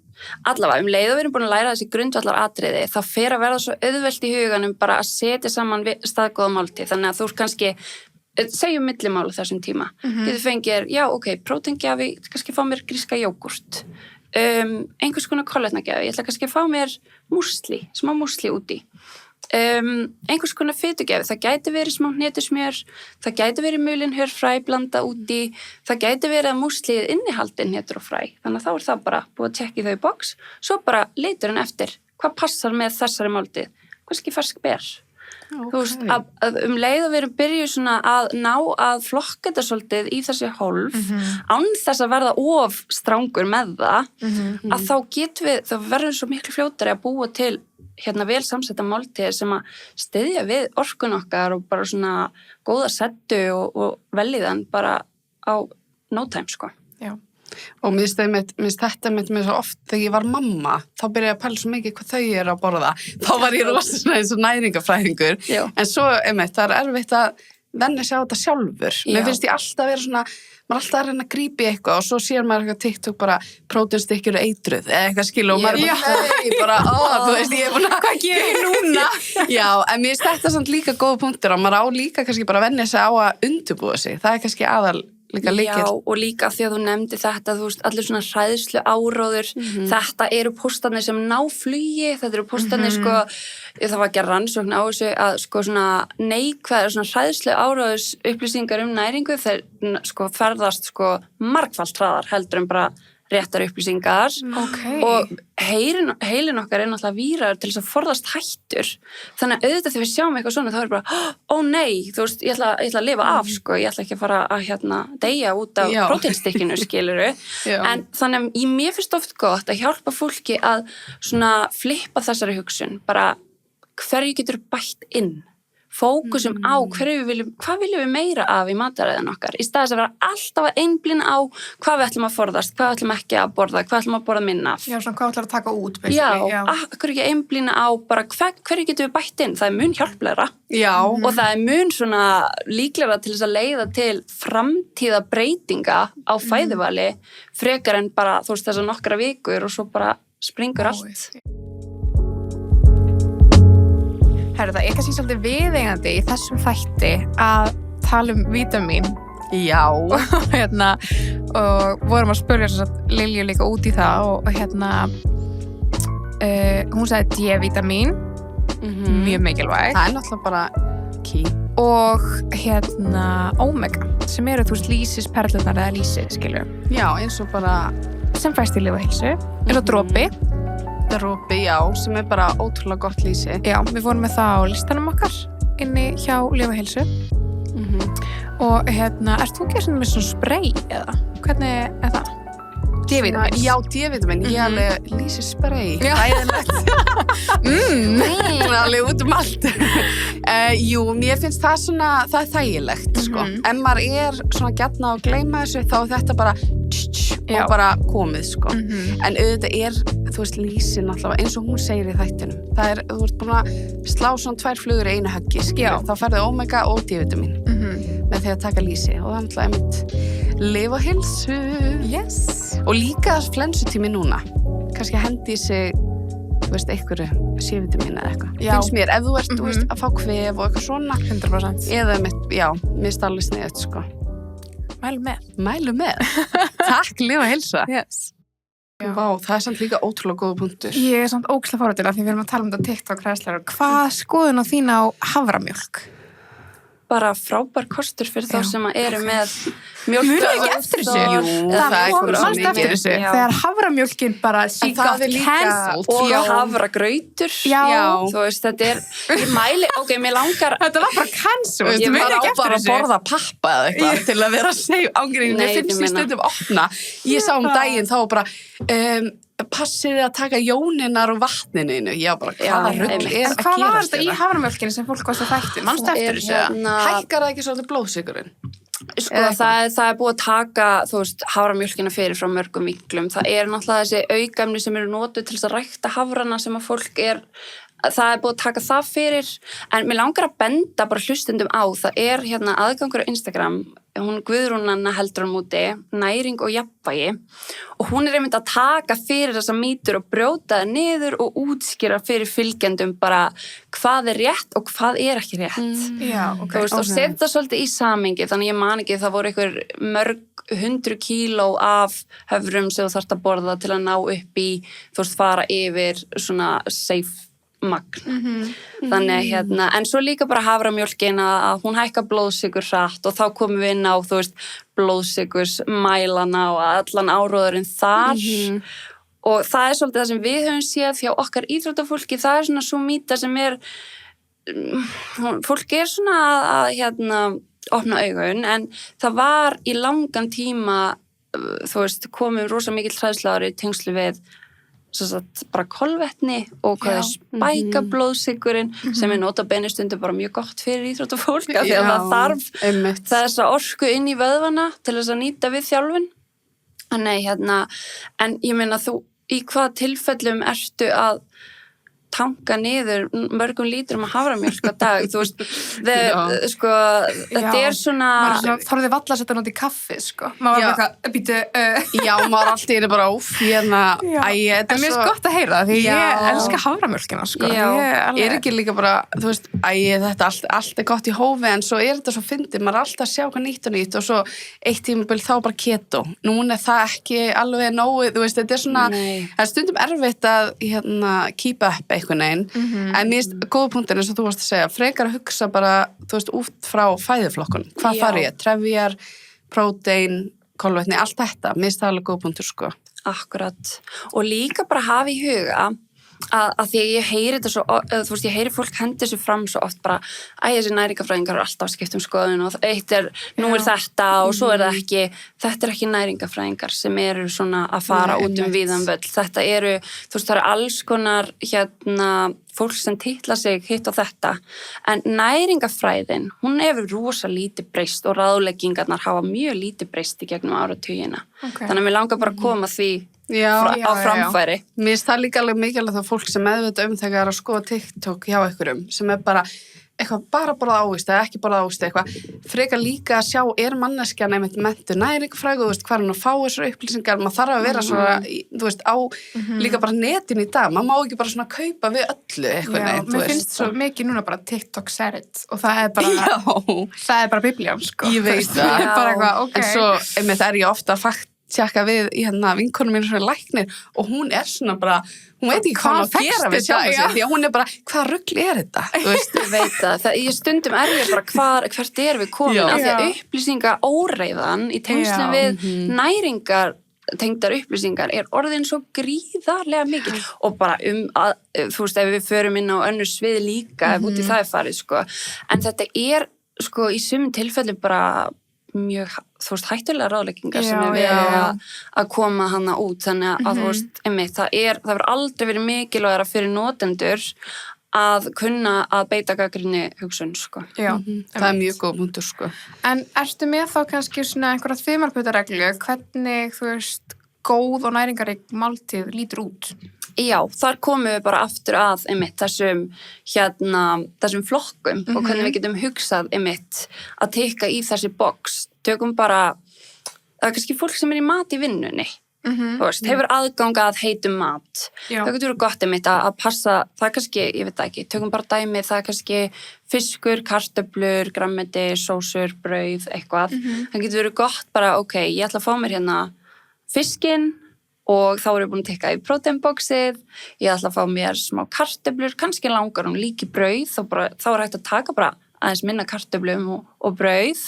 allavega leið og við erum búin að læra þessi grundvallar atriði, þá fer að verða svo auðvelt í huganum bara að setja saman staðgóða máltíð, þannig að þú kannski segjum millimála þessum tíma getur fengir, já ok, próteingjafi kannski fá mér gríska jógurt einhvers konar kolvetnagjafi, ég ætla kannski að fá mér smá músli úti einhvers konar fitugjafi, það gæti verið smá hnetusmjör, það gæti verið mulin fræ blanda úti, það gæti verið að múslið innihaldi hnetur og fræ, þannig að þá það bara búið að tjekka þau í box, svo bara leitur hann eftir, hvað passar með þessari máltíð, kannski fersk ber þú veist, að leið og við erum byrjuð svona að ná að flokka þetta svolítið í þessi hólf án þess að verða of strangur með það að þá getum við, þá verðum svo miklu fljótari að búa til vel samsetta máltíðir sem að styðja við orkun okkar og bara svona góða settu og velíðan bara á no time, sko. Já. Og mér finnst þetta með svo oft þegar ég var mamma, þá byrjaði að pæla svo mikið hvað þau eru að borða. Þá var ég rosa svona eins og næringafræðingur. Já. En svo, það er erfitt að venja sig á þetta sjálfur. Mér finnst ég alltaf vera svona, maður alltaf að reyna að grípa í eitthvað og svo sér maður eitthvað TikTok bara próteinstykkjur eitruð eða eitthvað skilu og maður bara, þú veist, ég er búin að hvað gerir ég núna? Já, en mér finnst þetta samt líka góð punktur og maður á líka kannski bara að venja sig á að undirbúa sig. Það er kannski aðal líka líkil. Já, og líka því að þú nefndi þetta, þú veist, allir svona hræðslu áróður, þetta eru póstanir sem ná flugi, þetta eru póstanir, sko, það var ekki að rannsókn á þessu að, sko, svona neikvæðar, svona hræðslu áróðus upplýsingar næringu, þeir, sko, ferðast, sko, margfalt hraðar heldur en bara réttar upplýsingar og heilin okkar er náttúrulega vírar til þess að forðast hættur þannig að auðvitað þegar við sjáum eitthvað svona þá er bara, ó nei, þú veist, ég ætla að lifa af, sko, ég ætla ekki að fara að deyja út af próteinstykkinu, skiluru en þannig að mér finnst oft gott að hjálpa fólki að svona flippa þessari hugsun, bara hverju getur bætt inn fókusum á hvað viljum við meira af í mataræðin okkar í staðis að vera alltaf að einblína á hvað við ætlum að forðast, hvað við ætlum ekki að borða hvað við ætlum að borða minna af. Já, svona hvað við ætlum að taka út hverju ekki einblína á bara hverju getum við bætt inn, það er mun hjálplegra og það er mun svona líklegra til þess að leiða til framtíða breytinga á fæðuvali frekar en bara þú veist þessar nokkra vikur og svo bara springur allt. Herru, það er kannski svolítið viðeigandi í þessum þætti að tala vítamín. Já. Og vorum að spurja Lilju líka út í það og hún sagði D-vítamín, mjög mikilvægt. Það er náttúrulega bara key. Og omega, sem eru þú veist lýsisperlurnar eða lýsið, skilju. Já, eins og bara sem fæst í Líf og heilsu, eins og dropi. Dropi, já, sem er bara ótrúlega gott lýsi. Já, við vorum með það á listanum okkar inni hjá Líf og heilsu. Og ert þú ekki með svona spray eða? Hvernig er það? D-vitamin. Já, D-vitamin. Ég alveg lýsi spray. Æðilegt. Alveg út allt. Jú, mér finnst það svona, það er þægilegt, sko. Ef maður er svona gjarna að gleyma þessu, þá er þetta bara og bara komið, sko. En auðvitað er, þú veist, lýsi náttúrulega eins og hún segir í þættinum. Það er, þú ert búin að slá svona 2 flugur í einu höggi, skilur. Þá ferðu omega og D-vitamin með því að taka lýsi og það er náttúrulega einmitt Líf og heilsu. Yes. Og líka flensutími núna. Kannski hendi í sig, þú veist, einhverju C-vitamin eða eitthvað. Finnst mér, ef þú ert, þú veist, að fá kvef og eitthvað svona. 100%. Eða mitt, já, mér stalli sniðut, sko. Mælu með. Takk, Líf og heilsa. Yes. Vá, það er samt líka ótrúlega góða punktur. Ég er samt ógeðslega forvitin af því við erum að tala um þetta TikTok hræðslega. Hvað skoðun á þín á haframjólk? Bara frábær kostur fyrir þá sem eru með mjólk. Mjög ekki eftir þessu. Jú, það er eitthvað svo mikið. Þegar haframjólkin bara she got cancelled. Og havragrautur. Já. Þú veist, þetta er, ég mæli, mér langar. Þetta var bara cancelled. Ég var á bara að borða pappa eða eitthvað til að vera safe ángríðin. Mér finnst ég stundum opna. Ég sá daginn þá bara, passið að taka jóninar og vatninu. Já, bara hvaða rugl er að gerast þetta? Hvað var þetta í haframjólkinni sem fólk var svo þætti? Manstu eftir þessu? Hækkar það ekki svolítið blóðsykurinn? Sko, það er búið að taka, þú veist, haframjólkina fyrir frá mörgum vinklum. Það er náttúrulega þessi aukaefni sem eru notuð til þess að rækta hafrana sem að fólk er, það er búið að taka það fyrir, en mér langar að benda bara hlustendum á, það er aðgangur á Instagram hún Guðrúnanna heldur úti, næring og jafnvægi og hún einmitt að taka fyrir þessa mýtur og brjóta það niður og útskýra fyrir fylgjendum bara hvað rétt og hvað ekki rétt. Já, ok. Og setja svolítið í samhengi, þannig ég man ekki, það voru einhver mörg 100 kíló af höfrum sem þú þarft að borða til að ná upp í, fara yfir svona safe magn. Þannig en svo líka bara haframjólkin að hún hækkar blóðsykur hratt og þá komum við inn á, blóðsykurs mælana og allan áróðurinn þar og það svolítið það sem við höfum séð hjá okkar íþróttafólki, það svona svo mýta sem fólk svona að opna augun, en það var í langan tíma, komum rosa mikill hræðsluári tengslu við bara kolvetni og hvað spæka blóðsykurinn sem nota bene stundum bara mjög gott fyrir íþróttafólk af því að það þarf þessa orku inn í vöðvana til þess að nýta við þjálfun. Nei, en ég meina þú, í hvaða tilfellum ertu að tanka niður mörgum lítrum af haframjólk á dag, þetta svona þorði valla að setja nátt í kaffi, maður var eitthvað, býtu já, maður alltaf bara en mér gott að heyra því ég elska haframjólkina, ekki líka bara, þetta allt gott í hófi, en svo þetta svo fyndið, maður alltaf að sjá hvað nýtt og nýtt og svo eitt tímabil þá bara keto, núna það ekki alveg nógu, þetta svona það stundum erfitt að keep up einhvern veginn, en mér góða punktin eins og þú varst að segja, frekar að hugsa bara, út frá fæðuflokkun, hvað þarf ég, trefjar, prótein, kolvetni, allt þetta, mér það alveg góða punktur, Akkurat, og líka bara hafa í huga að því að ég heyri þetta svo, ég heyri fólk hendi þessu fram svo oft bara, þessi næringafræðingar eru alltaf skipt skoðun og eitt nú þetta og svo það ekki, þetta ekki næringafræðingar sem eru svona að fara út víðan völl, þetta eru, það eru alls konar fólk sem titla sig hitt og þetta, en næringafræðin, hún hefur rosa lítið breyst og ráðleggingarnar hafa mjög lítið breyst í gegnum áratugina, þannig að mér langar bara að koma því á framfæri. Mér finnst það líka alveg mikilvægt að fólk sem meðvita þegar að skoða TikTok hjá einhverjum sem bara eitthvað bara borða ávist eða ekki borða ávist eitthvað, frekar líka að sjá manneskjan einmitt menntun næringafræði, hvað hann að fá þessar upplýsingar, maður þarf að vera svona, á líka bara netin í dag, maður má ekki bara svona kaupa við öllu eitthvað. Mér finnst svo mikið núna bara TikTok said it og það bara biblían, Ég veit það, en svo einmitt ég ofta að tjekka við í vinkonum mínu svona læknir og hún svona bara, hún veit ekki hvað að gera við sjálf sig, því að hún bara, hvað rugl þetta? Ég veit það, ég stundum ég bara, hvert við komin, af því að upplýsingaóreiðan í tengslum við næringar tengdar upplýsingar orðin svo gríðarlega mikið og bara að, ef við förum inn á önnur svið líka, ef út í það farið, en þetta í sumum tilfellum bara mjög, hættulega ráðleggingar sem við að koma hana út, þannig að það verður aldrei verið mikilvægara fyrir notendur að kunna að beita gagnrýni hugsun, það mjög góð punktur, En ertu með þá kannski svona einhverja þumalputareglu, hvernig, góð og næringarík máltíð lítur út? Já, þar komum við bara aftur að þessum flokkum og hvernig við getum hugsað að tikka í þessi box. Tökum bara, það kannski fólk sem í mat í vinnunni, hefur aðgang að heitum mat. Það getur verið gott að passa, það kannski, ég veit ekki, tökum bara dæmi, það kannski fiskur, kartöflur, grammeti, sósur, brauð, eitthvað. Það getur verið gott bara, ég ætla að fá mér fiskinn, og þá ég búin að tikka í próteinboxið, ég ætla að fá mér smá kartöflur, kannski langar líki brauð, þá hægt að taka bara aðeins minna kartöflum og brauð,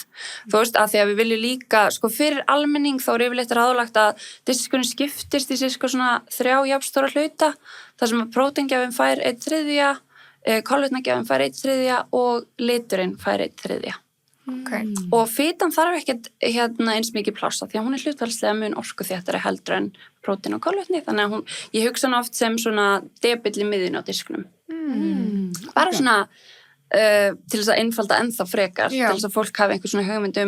að því að við viljum líka, fyrir almenning þá yfirleitt ráðlagt að diskurinn skiptist í svona 3 jafnstóra hluta, þar sem að próteingjafinn fær 1/3, kolvetnagjafinn fær 1/3 og liturinn fær 1/3. Og fitan þarf ekkert eins mikið plássa því að hún hlutfallslega mun orkuþéttari heldur en prótein og kolvetni, þannig að ég hugsa hana oft sem svona debill í miðjunni á disknum. Bara svona til þess að einfalda ennþá frekar, til þess að fólk hafi einhver svona hugmynd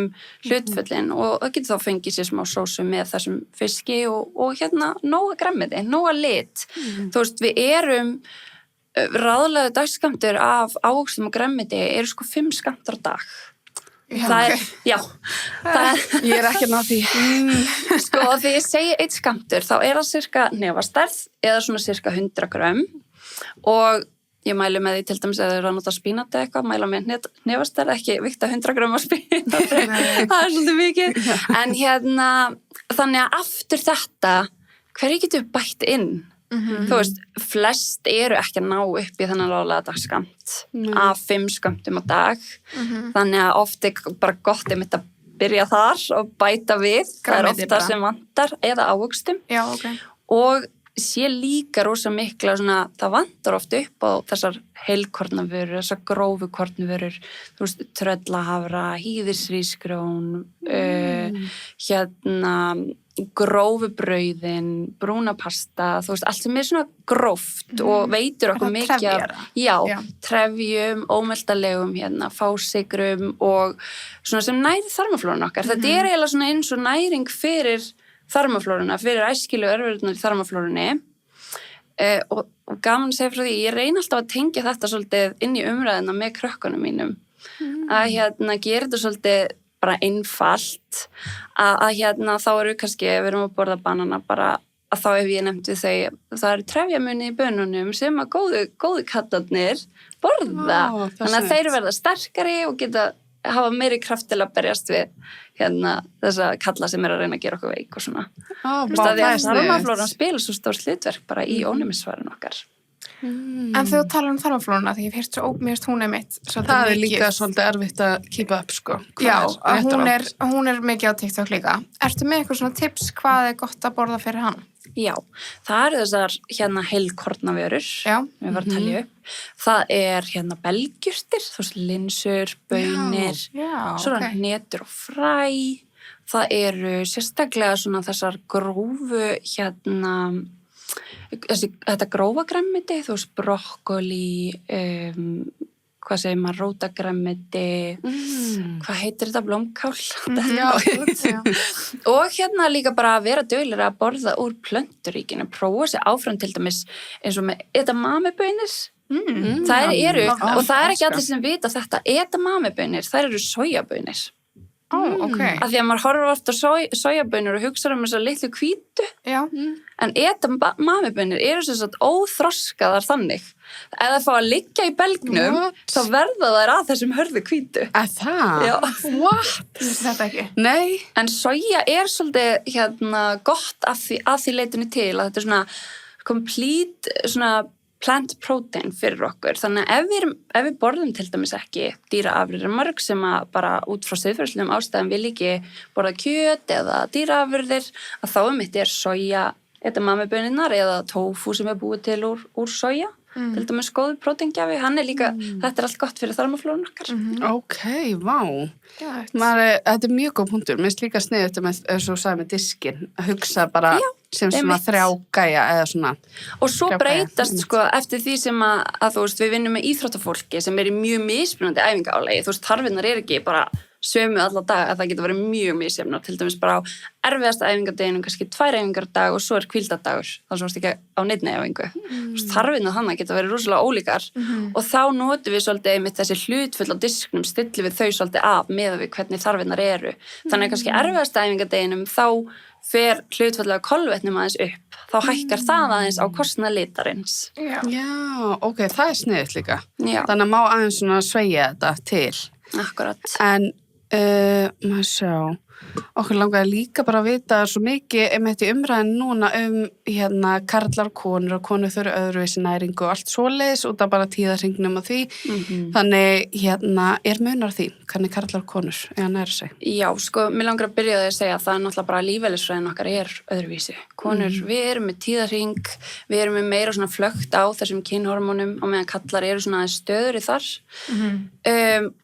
hlutföllin og það getur þá fengið sér smá sósu með þessum fiski og nóga gremmiti, nóga lit. Við erum ráðlegu dagskammtur af ávöxtum og gremmiti 5 skammtar á dag. Já, Ég ekki ná því. Sko, þegar ég segi 1 skammtur, þá það cirka nefastærð eða svona cirka 100 grömm og ég mæli með því til dæmis að þau eru að nota spínati eitthvað, mæla með nefastærð, ekki vikta 100 grömm af spínati, það svolítið mikið. En þannig að aftur þetta, hverju getur bætt inn? Þú veist, flest eru ekki að ná upp í þennan láglega dagskamt af 5 skömmtum á dag. Þannig að oft bara gott einmitt að byrja þar og bæta við. Það ofta sem vantar eða ávöxtum. Já, ok. Og sé líka rosa mikla svona, það vantar oft upp á þessar heilkornavörur, þessar grófu kornvörur, þú veist, tröllahafra, hýðisrísgrjón, grófu brauðin, brúna pasta, þú veist, allt sem svona gróft og veitur okkur mikið af, trefjum, ómeltalegum, fásikrum og svona sem næri þarmaflórun okkar. Þetta eiginlega svona eins og næring fyrir þarmaflóruna, fyrir æskilegu örverurnar í þarmaflórunni og gaman að segja frá því, ég reyni alltaf að tengja þetta svolítið inn í umræðina með krökkunum mínum að gera þetta svolítið bara einfalt að þá eru kannski, ef við erum að borða banana bara að þá hef ég nefnt við þau, það eru trefjamunni í bönunum sem að góðu kallarnir borða, þannig að þeir verða sterkari og geta hafa meiri kraft til að berjast við þessa kalla sem að reyna að gera okkur veik og svona. Þarmaflóran spila svo stórt hlutverk bara í ónæmisvarinn okkar. En þegar þú talar þarmaflóruna, því ég hef heyrt svo ómýrst hún mitt. Það líka svolítið erfitt að keepa upp, sko. Já, hún mikið á TikTok líka. Ertu með eitthvað svona tips hvað gott að borða fyrir hann? Já, það eru þessar heilkornavörur, við varum að telja upp. Það belgjurtir, þú veist, linsur, baunir, svona hnetur og fræ. Það eru sérstaklega svona þessar grófu, þetta grófa grænmeti, þú veist, brokkoli, hvað segir maður, rótagrænmeti, hvað heitir þetta, blómkál? Og líka bara að vera duglegri að borða úr plönturíkinu, prófa sig áfram til dæmis eins og með edamamebönir. Það eru, og það ekki allir sem vita þetta, edamamebönir, það eru sojabönir. Okay. Af því að maður horfir ofta sojabönir og hugsa þessar litlu hvítu en edamamebönir eru sem sagt óþroskaðar þannig ef það fá að liggja í belgnum þá verða þær að þessum hörðu hvítu. Það? Já. What? Þetta ekki? Nei. En soja svolítið gott að því leitinu til að þetta svona complete svona plant protein fyrir okkur, þannig að ef við borðum til dæmis ekki dýraafurðir, mörg sem að bara út frá siðferðislegum ástæðum vil ekki borða kjöt eða dýraafurðir, að þá mitt soja, edamamebönirnar eða tofu sem búið til úr soja, til dæmis góður próteingjafi, hann líka, þetta allt gott fyrir þarmaflórun okkar. Ok, vá. Þetta mjög góð punktur, mér finnst líka sniðið þetta með, eins og sagði með diskin, að hugsa bara sem svona þrjágæja eða svona. Og svo breytast sko eftir því sem að þú veist, við vinnum með íþróttafólki sem í mjög mismunandi æfingaálagi, þú veist, þarfinnar ekki bara sömu alla dag, að það getur verið mjög misjafnar, til dæmis bara á erfiðasta æfingadeginum, kannski 2 æfingar á dag og svo hvíldadagur, þá svo ekki á neinni æfingu. Þarfinnar þannig geta verið rosalega ólíkar og þá notum við svolítið einmitt þessi hlutfull á disknum, stillum við þau svolítið af með við hvernig þarfinnar eru. Þannig að kannski erfiðasta æfingadeginum þá fer hlutfallega kolvetnum aðeins upp, þá hækkar það aðeins á kostnað litarins. Já, ok, það sniðugt líka. Já. Þannig að má aðeins svona sveigja þetta til. Akkurat. En maður sjá, okkur langaði líka bara að vita svo mikið í umræðin núna karlar og konur þurfa öðruvísi næringu og allt svoleiðis út af bara tíðarhringnum og því. Þannig, munar því, hvernig karlar og konur næra sig? Já, sko, mér langar að byrja að segja að það náttúrulega bara lífeðlisfræðin okkar öðruvísi. Konur, við erum með tíðarhring, við erum með meira svona flögt á þessum kynhormónum og meðan kallar eru svona stöðuri þar.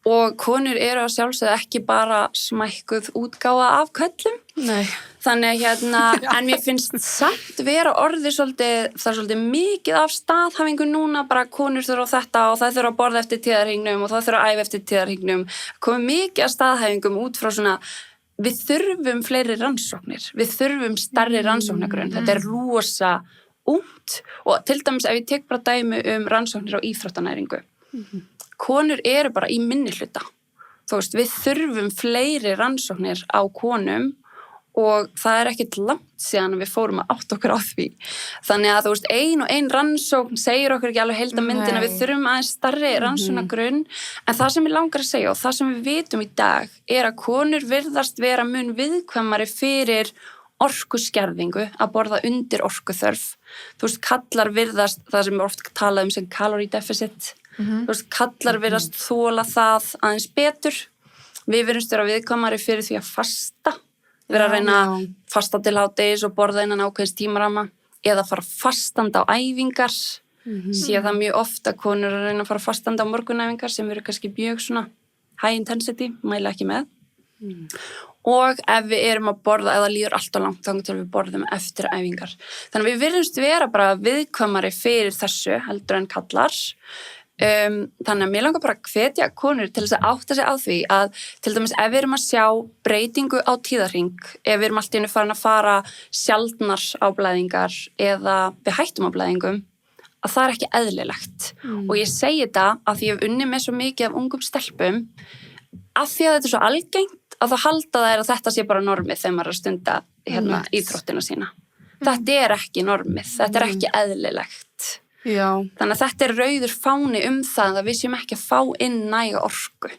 Og konur eru að sjálfsögðu ekki bara smækkuð útgáfa af köllum. Nei. Þannig en mér finnst samt vera orðið svolítið, það svolítið mikið af staðhæfingu núna, bara konur þurfa þetta og það þurfa að borða eftir tíðarhringnum og það þurfa að æfa eftir tíðarhringnum. Komið mikið af staðhæfingum út frá svona, við þurfum fleiri rannsóknir, við þurfum stærri rannsóknargrunn, þetta rosa ungt og til dæmis ef ég tek bara dæmi rannsóknir á íþróttanæringu. Konur eru bara í minnihluta. þú veist, við þurfum fleiri rannsóknir á konum og það ekkert langt síðan að við fórum að átta okkur á því. Þannig að þú veist, ein rannsókn segir okkur ekki alveg heildarmyndina, við þurfum aðeins stærri rannsóknargrunn, en það sem ég langar að segja og það sem við vitum í dag að konur virðast vera mun viðkvæmari fyrir orkuskerðingu, að borða undir orkuþörf. Þú veist, kallar virðast, það sem er oft talað sem calorie deficit, þú veist, kallar virðast þola það aðeins betur. Við virðumst vera viðkvæmari fyrir því að fasta, vera að reyna að fasta til hádegis og borða innan ákveðins tímaramma eða fara fastandi á æfingar. Sé það mjög ofta konur að reyna að fara fastandi á morgunæfingar sem eru kannski mjög svona high intensity, mæla ekki með. Og ef við erum að borða eða líður alltaf langt þangað til við borðum eftir æfingar. Þannig að við virðumst vera bara viðkvæmari fyrir þessu heldur en kallar. Þannig að mér langar bara að hvetja konur til þess að átta sig á því að til dæmis ef við erum að sjá breytingu á tíðarhring, ef við erum allt í einu farin að fara sjaldnar á blæðingar eða við hættum á blæðingum, að það ekki eðlilegt. Og ég segi þetta að því ég hef unnið með svo mikið af ungum stelpum, að því að þetta svo algengt að það halda það að þetta sé bara normið þegar maður er að stunda íþróttina sína. Þetta ekki normið, þetta ekki eðlilegt. Já. Þannig að þetta rauður fáni það að við séum ekki að fá inn næga orku.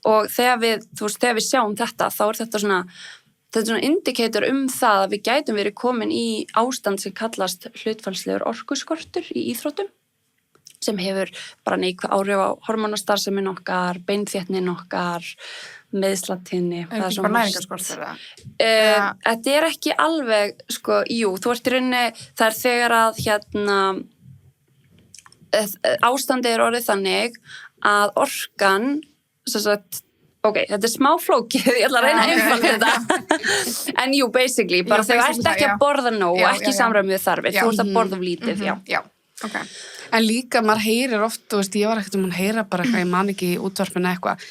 Og þegar við sjáum þetta, þá þetta svona indikator það að við gætum verið komin í ástand sem kallast hlutfallslegur orkuskortur í íþróttum, sem hefur bara neikvæð áhrif á hormónastarfsemin okkar, beinþéttnin okkar, meðslatíðni. Er ekki bara næringarskortur það? Þetta ekki alveg, sko, jú, þú ert í rauninni, það þegar að ástandið orðið þannig að orkan, ok, þetta smá flókið, ég ætla að reyna að einfalda þetta. En jú, basically, bara þegar þú ert ekki að borða nóg og ekki samræmi við þarfir, þú ert að borða of lítið, já. Okay. En líka, maður heyrir oft, þú veist, ég var ekkert að heyra bara eitthvað, ég man ekki í útvarpinu eitthvað,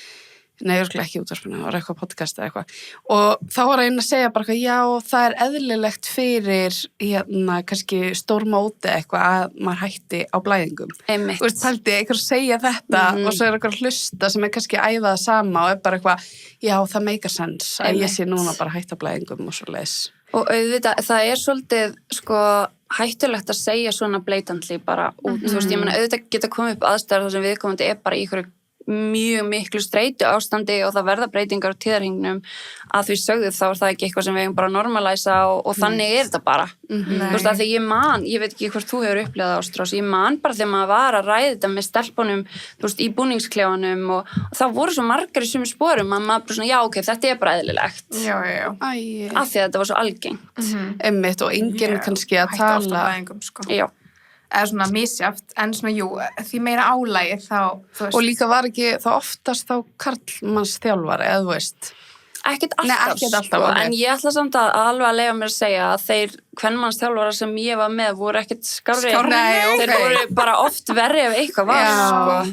nei, örugglega ekki í útvarpinu, það var eitthvað podcast eða eitthvað, og þá var að segja bara eitthvað, já, það eðlilegt fyrir, kannski stórmóti eitthvað að maður hætti á blæðingum. Einmitt. Þú veist, pældi, einhver segja þetta og svo eitthvað hlusta sem kannski æfað sama og bara eitthvað, já, það meikar sens að ég sé núna bara hætti á blæðingum og svo leis. Og auðvitað, það svolítið, sko, hættulegt að segja svona blatantly bara út, þú veist, ég meina auðvitað geta komið upp aðstæður þar sem viðkomandi bara í einhverju mjög miklu streitu ástandi og það verða breytingar á tíðarhingnum, að því sögðu þá það ekki eitthvað sem við eigum bara að normalæsa og þannig þetta bara. Þú veist, að því ég veit ekki hvort þú hefur upplifað Ástrós, ég man bara þegar maður var að ræða þetta með stelpunum, þú veist, í búningsklefanum og það voru svo margar í sumum sporum að maður bara svona, já, ok, þetta bara eðlilegt. Já. Af því að þetta var svo algengt. Einmitt, og enginn kannski að tala. Hætti alltaf blæðingum, sko. Já. Eða svona misjaft, en svona, jú, því meira álægir þá, þú veist. Og líka var ekki þá oftast þá karlmannsþjálfari, eða þú veist. Ekkert alltaf, sko, en ég ætla samt að alveg að leyfa mér að segja að þeir kvenmannsþjálfara sem ég var með voru ekkert skárri. Þeir voru bara oft verri ef eitthvað var.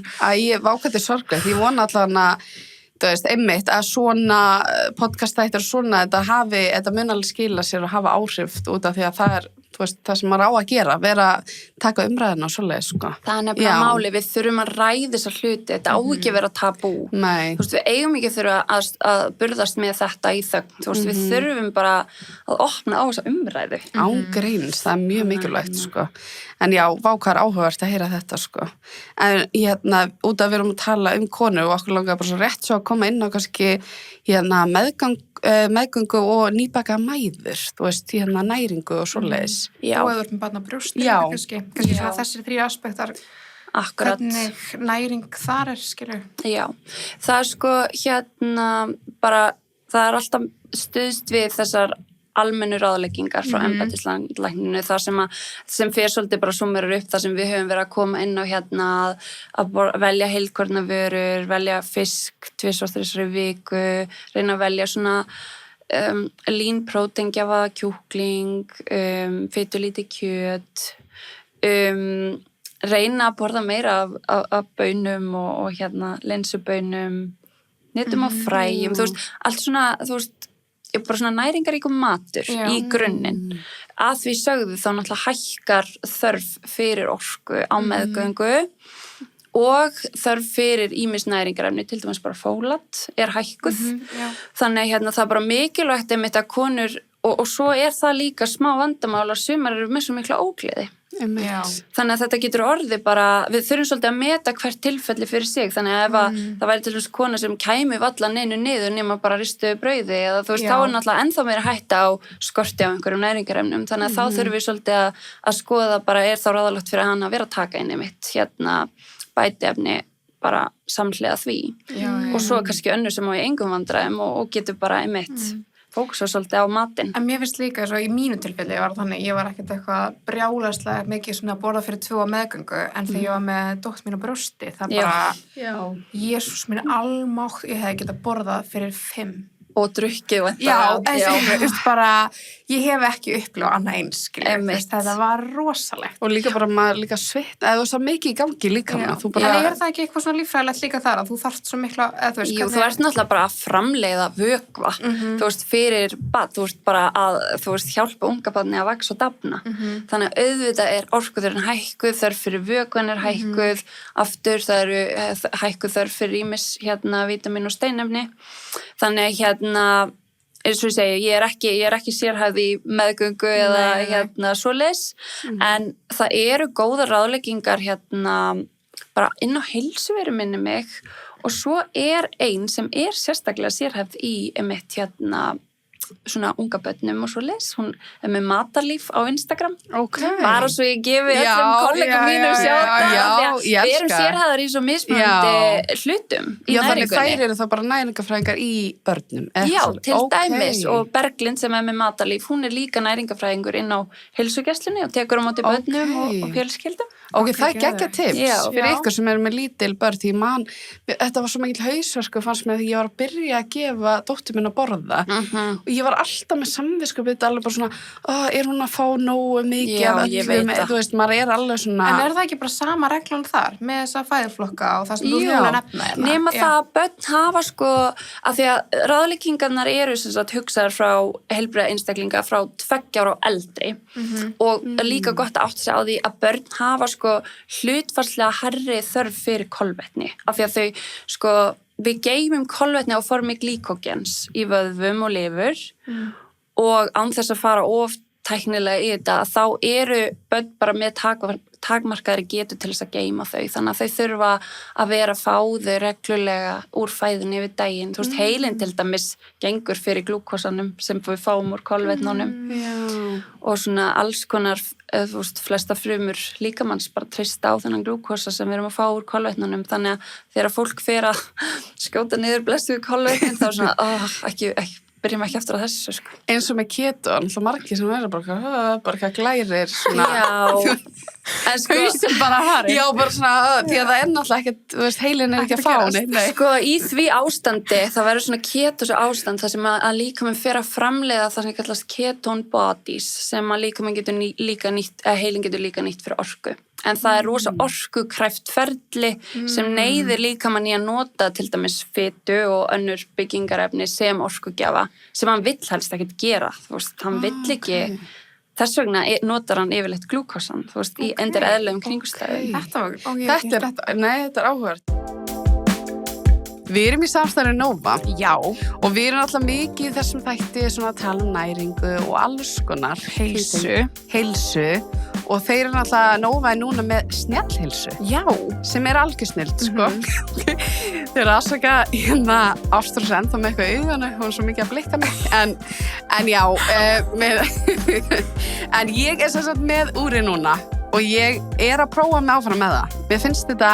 Já, ég vákvætti sorglegt, ég vona allan að þú veist, einmitt, að svona podcast-þættir og svona, þetta mun alveg skila sér og hafa áhrif út af því að það þú veist, það sem maður á að gera, taka umræðina og svoleiðis, sko. Það nefnilega máli, við þurfum að ræða þessar hluti, þetta á ekki að vera tabú. Nei. Þú veist, við eigum ekki þurfa að burðast með þetta í þögn, þú veist, við þurfum bara að opna á þessa umræðu. Án gríns, það mjög mikilvægt, sko. En já, hvað áhugavert að heyra þetta, sko. En út af við erum að tala konur og okkur langar bara svo rétt svo að koma inn á kannski meðgöngu og nýbaka mæður, þú veist, næringu og svoleiðis. Já. Og eða með barn á brjósti, kannski svona þessir 3 aspektar. Akkurat. Hvernig næring þar skilur? Já, það sko, bara, það alltaf stuðst við þessar almennu ráðleggingar frá embættislækninu, þar sem fer svolítið bara summerar upp, þar sem við höfum verið að koma inn á að velja heilkornavörur, velja fisk 2-3 viku, reyna að velja svona lean próteingjafa, kjúkling, fitulítið kjöt, reyna að borða meira af baunum og linsubönum, netum og fræjum, þú veist, allt svona, þú veist, bara svona næringaríkum matur í grunninn. Að því sögðu þá náttúrulega hækkar þörf fyrir orku á meðgöngu og þörf fyrir ýmis næringarefni, til dæmis bara fólat hækkuð. Þannig það bara mikilvægt einmitt að konur, og svo það líka smá vandamál að sumar eru með svo mikla ógleði. Þannig að þetta getur orðið bara, við þurfum svolítið að meta hvert tilfelli fyrir sig, þannig að ef að það væri til dæmis kona sem kæmi valla neinu niður nema bara ristuðu brauði eða þú veist, þá náttúrulega ennþá meira hætta á skorti á einhverjum næringarefnum, þannig að þá þurfum við svolítið að skoða bara þá ráðalegt fyrir hann að vera að taka inn einmitt bætiefni bara samhliða því og svo kannski önnur sem á í engum vandræðum og getur bara einmitt fókusa svolítið á matinn. En mér finnst líka svo í mínu tilfelli var þannig, ég var ekkert eitthvað brjálæslega mikið svona að borða fyrir 2 á meðgöngu, en þegar ég var með dóttur mín á brjósti, það bara, Jesús minn almátt, ég hefði getað borðað fyrir 5. Og drukkið og ég hef ekki upplifað annað eins, þetta var rosalegt. Og líka bara maður líka svitna, eða það mikið í gangi líka. En er það ekki eitthvað svona líffræðilegt líka þar, að þú þarft svo mikla, Jú, þú ert náttúrulega bara að framleiða vökva, þú veist, fyrir barn, þú veist, bara að, þú veist, hjálpa unga barni að vaxa og dafna. Þannig að auðvitað orkuþörfin hækkuð, þörf fyrir vökvan hækkuð, aftur það eru hækkuð þörf fyrir ýmis, vítamín og steinefni. Þannig eins og ég segi, ég er ekki sérhæfð í meðgöngu eða svoleiðis, en það eru góðar ráðleggingar bara inn á heilsuveru minni mig, og svo ein sem sérstaklega sérhæfð í einmitt svona unga börnum og svoleiðis, hún með matarlíf á Instagram, bara svo ég gefi öllum kollegum mínum sjá við erum sérhæðar í svo mismunandi hlutum í næringunni. Þannig þær eru þá bara næringafræðingar í börnum? Já, til dæmis, og Berglind sem með matarlíf, hún líka næringafræðingur inn á heilsugæslunni og tekur á móti börnum og fjölskyldum. Það er geggjað tips fyrir ykkur sem með lítil börn, því þetta var svo mikill hausverkur fannst mér því ég var að byrja að gefa dóttur minn að borða og ég var alltaf með samviskupið alveg bara svona, er hún að fá nógu mikið af öllum, þú veist, maður alveg svona. En það ekki bara sama reglan þar með þessa fæðuflokka og það sem þú þurfum að nefna nema það að börn hafa af því að ráðleggingarnar eru sem sagt hugsaðar frá heilbrigða einstaklinga frá 2 ára og eldri og líka gott að átta sig á því að börn hafa hlutfallslega hærri þörf fyrir kolvetni, af því að þau við geymum kolvetni á formi glýkógens í vöðvum og lifur og án þess að fara of tæknilega í þetta, þá eru börn bara með takmarkaðri getu til þess að geyma þau, þannig að þau þurfa að vera fáðu reglulega úr fæðunni yfir daginn, þú veist, heilin til dæmis gengur fyrir glúkosanum sem við fáum úr kolvetnunum og svona alls konar, þú veist, flesta frumur líkamanns bara treysta á þennan glúkosa sem við erum að fá úr kolvetnunum, þannig að þegar fólk fer að skjóta niður blessuðu kolvetnin þá svona, byrjum ekki eftir að þessu eins og með keto, alltaf margir sem verður bara glærir svona hausinn bara farið bara svona, því að það náttúrulega ekkert, þú veist, heilin ekki að fá neitt í því ástandi, það verður svona ketos ástand, það sem að líkaminn fer að framleiða það sem kallast ketone bodies sem að líkaminn getur líka nýtt, heilin getur líka nýtt fyrir orku, en það er rosa orkukræft ferli sem neyðir líkamann í að nota til dæmis fitu og önnur byggingarefni sem orkugjafa sem hann vill helst ekkert gera, þú veist, hann vill ekki þess vegna notar hann yfirleitt glúkosan, þú veist, í endur eðlum kringustæðum. Þetta er áhugavert. Við erum í samstæðinu Nova. Já. Og við erum alltaf mikið í þessum þætti svona að tala næringu og alls konar. Heilsu. Og þeir eru alltaf, Nova núna með snjallheilsu. Já. Sem algjör snilld, Þeir eru afsaka Ástrós ennþá með eitthvað auganu, hún er svo mikið að blikka mig. En já, en ég sem sagt með úri núna og ég að prófa mig áfram með það. Mér finnst þetta,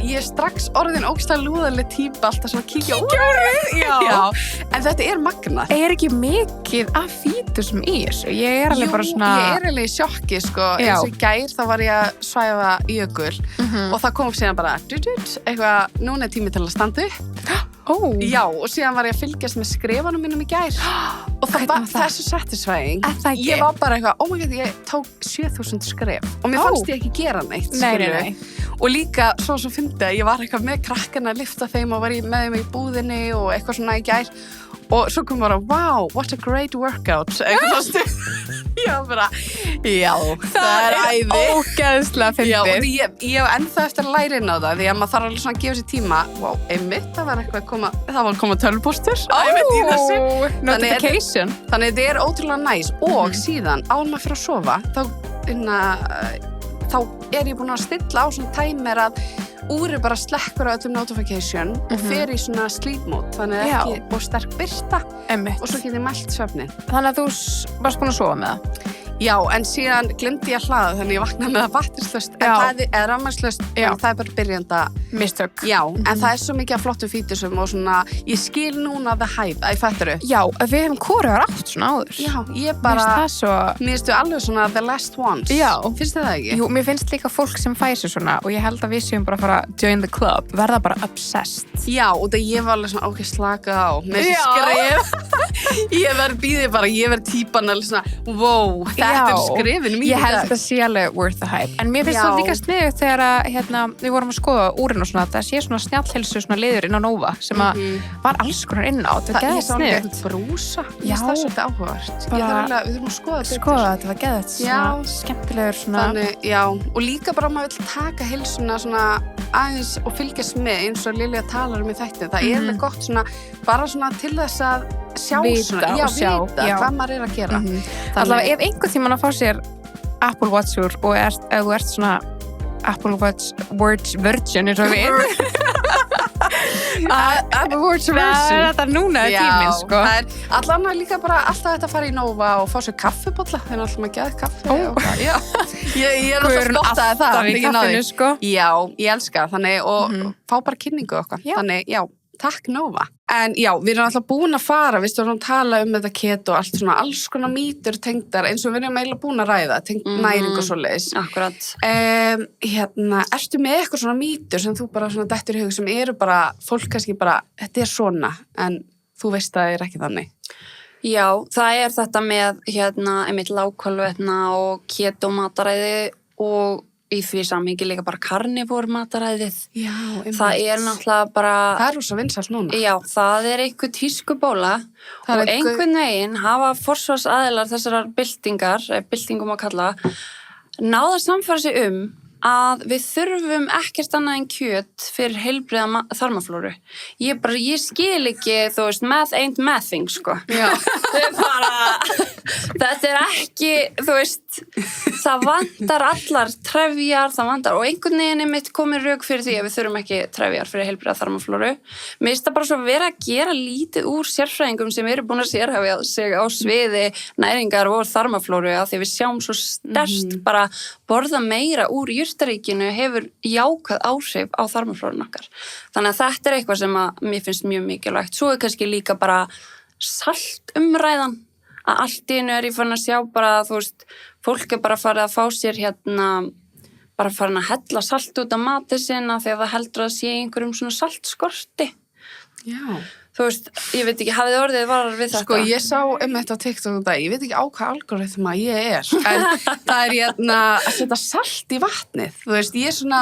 ég strax orðin ógeðslega lúðaleg típa alltaf svona að kíkja úrið. Já. En þetta magnað. Ekki mikið af fítusum í þessu? Ég alveg bara svona... Ég alveg í sjokki, eins og í gær þá var ég að svæfa jökul og það kom upp síðan bara eitthvað, núna tími til að standa upp. Já, og síðan var ég að fylgjast með skrefanum mínum í gær og það er svo satisfying. Ég var bara eitthvað, my god, ég tók 7000 skref og mér fannst ég ekki gera neitt. Nei. Og líka, svo fyndi ég var eitthvað með krakkana að lyfta þeim og var með þeim í búðinni og eitthvað svona í gær og svo kom bara, wow, what a great workout já, bara það er æði ógeðslega fyndið. Já, og ég hef ennþá eftir að læra inn á það því að maður þarf alveg svona að gefa sér tíma wow, einmitt, það var að koma tölvupóstur Notification. Þannig þetta er ótrúlega næs og síðan áður maður fyrir að sofa þá er ég búin að stilla á svona tæmer að úri bara slekkur á öllum notification og fer í svona sleep mode þannig að ekki og sterk birta og svo get ég mælt svefnin. Þannig að þú varst búin að sofa með það? Já, en síðan glemdi ég að hlaða þannig ég vaknaði með það batterislaust en það er rafmagnslaust en það er bara byrjanda mistök. Já, en það er svo mikið af flottum fítusum og svona, ég skil núna the hype, að ég fættur Já, við hefum hvorugar átt svona áður. Já, ég bara, mér finnst þú alveg svona the last ones. Já. Finnst þið það ekki? Jú, mér finnst líka fólk sem fær sér svona og ég held að við séum bara að fara join the club, verða bara obsessed. Já, og það ég var alveg svona, ok, slaka á, með þessi skref. Ég verð típan alveg svona, wow, þetta er skrefin mín í dag. Ég held að það sé alveg worth the hype. En mér finnst það líka sniðugt þegar að við vorum að skoða úrin og svona, það sé svona snjallheilsu svona liður inn á Nova sem að var alls konar inn á. Það geðið sniðugt. Ég sá brúsa. Já. Það er svolítið áhugavert. Við þurfum að skoða þetta. Þetta var geðið. Svona skemmtilegur svona. Þannig, já. Og líka bara maður vill taka heilsuna svona aðeins og fylgjast með eins og Lilja talar í þættinum. Það er það gott svona, bara svona til þess að vita hvað maður er að gera. Allavega ef einhvern tímann að fá sér Apple Watch úr og ef þú ert svona Apple Watch virgin eins og við Apple Watch virgin það er þetta núna tíminn sko. Það er allan að líka bara alltaf þetta að fara í Nova og fá sér kaffibolla þegar alltaf maður geði kaffi ég er alltaf stolt að það sko. Já, ég elska þannig og fá bara kynningu okkar þannig, já, takk Nova. En já, við erum alltaf búin að fara, við erum að tala þetta keto og allt svona, alls konar mýtur tengdar eins og við erum eiginlega búin að ræða, tengt næring og svoleiðis. Akkurat. Ertu með eitthvað svona mýtur sem þú bara svona dettur í hug sem eru bara, fólk kannski bara, þetta er svona, en þú veist að það er ekki þannig? Já, það er þetta með, einmitt lágkolvetna og keto mataræði og í því samhengi líka bara karnivór mataræðið. Já, einmitt. Það er náttúrulega bara... Það er rosa vinsælt núna. Já, það er einhver tískubóla og einhvern veginn hafa forsvarsaðilar þessarar byltingum að kalla, náða að samfæra sig að við þurfum ekkert annað en kjöt fyrir heilbrigða þarmaflóru. Ég skil ekki, þú veist, math ain't mathing, sko. Já. Þetta er ekki, þú veist, það vantar allar trefjar, og einhvern veginn mitt komið rök fyrir því að við þurfum ekki trefjar fyrir heilbrigða þarmaflóru. Mér finnst það bara svo vera að gera lítið úr sérfræðingum sem eru búin að sérhæfa sig á sviði næringar og þarmaflóru af því að við sjáum svo sterkt bara borða meira úr jurtaríkinu hefur jákvæð áhrif á þarmaflórun okkar. Þannig að þetta er eitthvað sem að mér finnst mjög mikilvægt. Svo er kannski líka bara saltumræðan að allt í einu er ég farin að sjá bara, þú veist, fólk er bara farið að fá sér bara farin að hella salt út af matinn sinna því að það heldur að sé einhverjum svona saltskorti. Já. Þú veist, ég veit ekki, hafið orðið varar við þetta? Sko, ég sá þetta á TikTok þetta, ég veit ekki á hvað algoritma ég er, en það er að setja salt í vatnið, þú veist, ég er svona,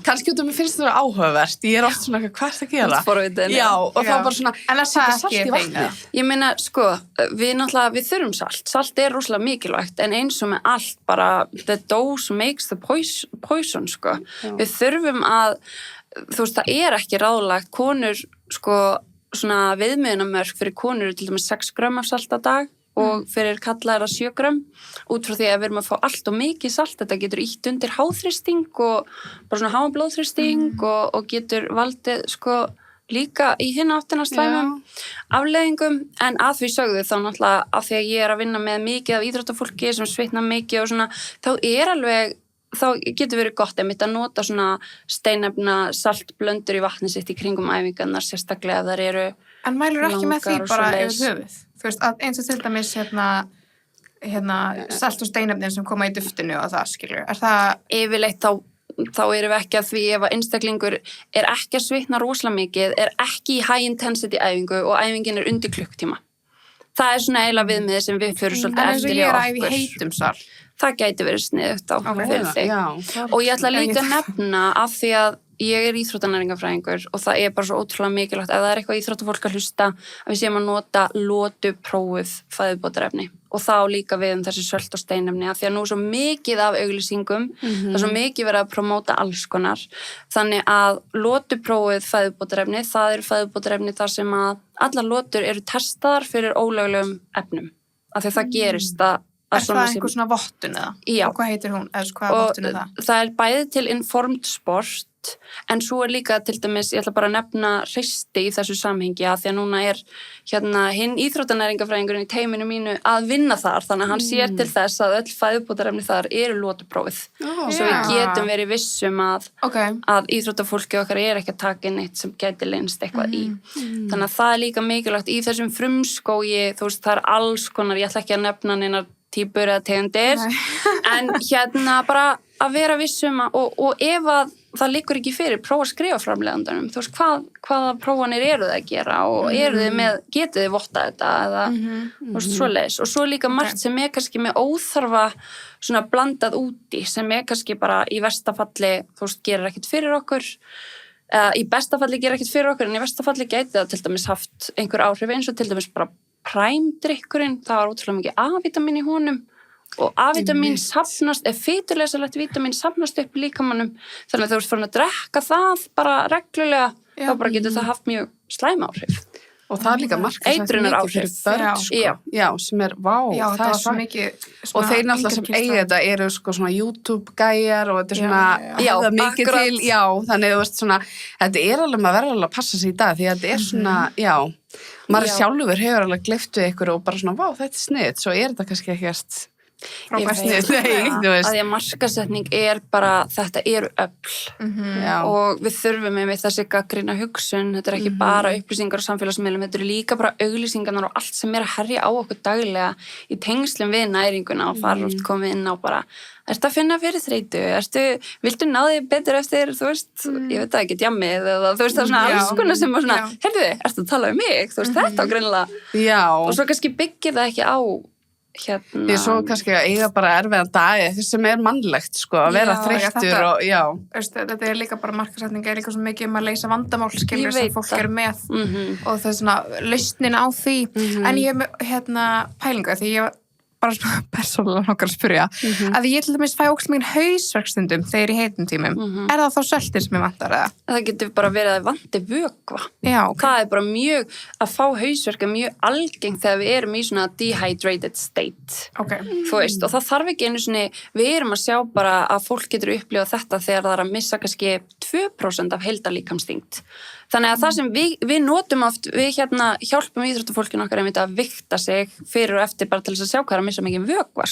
kannski út af mér finnst þetta áhugavert, ég er oft svona, hvað er það að gera? Forvitin. Já, og þá bara svona, en að setja salt í vatnið. Ég meina, sko, við þurfum salt er rosalega mikilvægt, en eins og með allt bara, the dose makes the poison, sko. Við þurfum að, þú veist, það er ekki ráðlegt, konur, sko, svona viðmiðunarmörk fyrir konur til dæmis 6 grömm af salt á dag og fyrir kalla er það 7 grömm út frá því að við erum að fá allt og mikið salt, þetta getur ítt undir háþrýsting og bara svona háan blóðþrýsting og getur valdið sko líka í hinn áttina slæmum afleiðingum, en að því sögðu þá náttúrulega af því að ég er að vinna með mikið af íþróttafólki sem svitna mikið og svona, þá getur verið gott einmitt að nota svona steinefna saltblöndur í vatni sitt í kringum æfingarnar, sérstaklega ef þær eru en mælur ekki með því bara yfir höfuð? Þú veist, að eins og til dæmis salt og steinefnin sem koma í duftinu og það, skilur, er það... Yfirleitt þá erum við ekki að því ef að einstaklingur er ekki að svitna rosalega mikið, er ekki í high intensity æfingu og æfingin er undir klukktíma. Það er svona eiginlega viðmiðið sem við fyrir svolítið eftir hjá okkur. En eins og ég er að æfa í heitum salt. Það gæti verið sniðugt á fyrir þig. Og ég ætla líka að nefna af því að ég íþróttanæringarfræðingur og það bara svo ótrúlega mikilvægt ef það eitthvað íþróttafólk að hlusta að við séum að nota lotuprófuð fæðubótarefni og þá líka við þessi sölt og steinefni að því að nú er svo mikið af auglýsingum, það er svo mikið verið að promóta alls konar, þannig að lotuprófuð fæðubótarefni, það eru fæðubótarefni þar sem að allar lotur eru testaðar fyrir ólöglegum efnum, af því að það gerist að það einhver svona vottun eða? Já. Og hvað heitir hún? Eða hvað vottun er það? Það bæði til informed sport en svo líka til dæmis, ég ætla bara að nefna hreisti í þessu samhengi að því að núna hinn íþróttanæringarfræðingurinn í teiminu mínu að vinna þar þannig að hann sér til þess að öll fæðubótarefni þar eru lotuprófið svo við getum verið vissum að íþróttafólki okkar ekki að taka inn eitt sem gæti leynst eitthvað í þannig að það líka mikilvægt í þessum frumskógi, þú veist það alls konar, ég ætla ekki að nefna neina típur eða tegundir en bara að vera vissum og ef að það liggur ekki fyrir, prófa að skrifa framleiðandanum, þú veist hvaða prófanir eru það að gera og getið þið votta þetta eða þú veist svoleiðis og svo líka margt sem kannski með óþarfa svona blandað úti sem kannski bara í versta falli, þú veist, gerir ekkert fyrir okkur í besta falli gerir ekkert fyrir okkur en í versta falli gæti það til dæmis haft einhver áhrif eins og til dæmis bara præmdrykkurinn, það var ótrúlega mikið A-vitamin í honum og A-vitamin safnast, fitulesalegt vitamin safnast upp í líkamannum þannig að þú ert farin að drekka það bara reglulega, þá bara getur það haft mjög slæm áhrif. Og það líka markast mikið fyrir börn, já, sem það er svo mikið og þeir náttúrulega sem eiga þetta eru svona YouTube-gæjar og þetta svona hefða mikið til, þannig þú veist svona, þetta alveg maður verður alveg að passa sig í dag því að þetta svona, maður sjálfur hefur alveg gleypt við ykkur og bara svona, þetta snið, svo þetta kannski ekkert að því að markasetning bara, þetta eru öfl og við þurfum með þessi gagnrýna hugsun, þetta ekki bara upplýsingar og samfélagsmiðlum, þetta eru líka bara auglýsingarnar og allt sem að herja á okkur daglega í tengslum við næringuna og fara oft komið inn á bara ertu að finna fyrir þreytu, viltu ná þig betur eftir, þú veist, ég veit það ekki djammið eða þú veist það svona alls konar sem var svona, heyrðu, ertu að tala um mig, þú veist þetta á greinilega og svo kannski byggir það ekki á Ég svo kannski að eiga bara erfiðan dag sem mannlegt að vera þreyttur og þetta líka bara markasetning líka svo mikið að leysa vandamál skilur sem fólk með og það svona lausnin á því en ég hef pælingu því ég bara svona persónulega nokkar að spyrja að ég til dæmis fæ ókslega mikið hausverkstundum þegar í heitum tímum það þá söltir sem ég vantar eða? Það getur bara verið að vanti vökva það bara mjög, að fá hausverk mjög algengt þegar við erum í svona dehydrated state þú veist, og það þarf ekki einu svona við erum að sjá bara að fólk getur upplifað þetta þegar það að missa kannski 2% af heildarlíkamsþyngd þannig að það sem við notum oft við hjálpum íþróttafólkinu okkar að vigta sig fyrir og eftir bara til þess að sjá hvað er að missa mikið vökva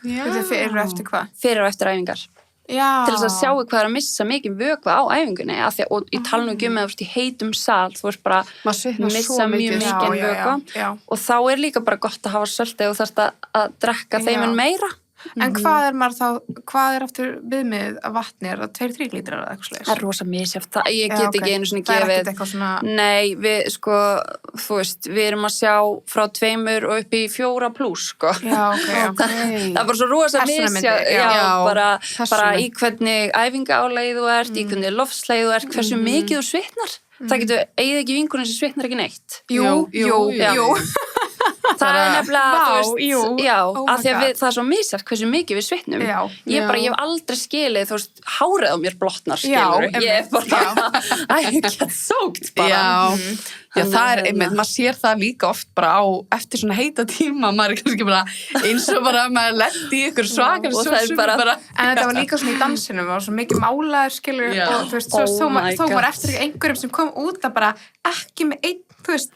Fyrir og eftir hvað? Fyrir og eftir æfingar til þess að sjá hvað er að missa mikið vökva á æfingunni og í talnum ekki með í heitum sal þú veist bara missa mjög mikið vökva og þá er líka bara gott að hafa sölti og þarft að drekka þeim en meira En hvað er aftur viðmið af vatni? Er það 2-3 lítrar eða eitthvað slags? Það er rosa misjafnt. Ég get ekki einu svona gefið. Það er ekkert eitthvað svona... Nei, þú veist, við erum að sjá frá 2 og upp í 4 plus, Já, ok. Það er bara svo rosa misjafnt. Bara í hvernig æfingaálagið þú ert, í hvernig loftslægið þú ert, hversu mikið þú svitnar. Það getur eigið ekki vinkunum sem svitnar ekki neitt. Jú. Það er nefnilega, af því að það er svo misjafnt hversu mikið við svitnum. Ég hef aldrei skilið, þú veist, hárið á mér blotnar, skilur. Ég bara, I get soaked bara. Já, það er einmitt, maður sér það líka oft bara eftir svona heita tíma, maður er kannski bara eins og bara maður lendi í ykkur svakar og það er bara... En þetta var líka svona í dansinum og svo mikið málaður, skilur, og þú veist, þó var eftir einhverjum sem kom út að bara ekki með einn, þú veist,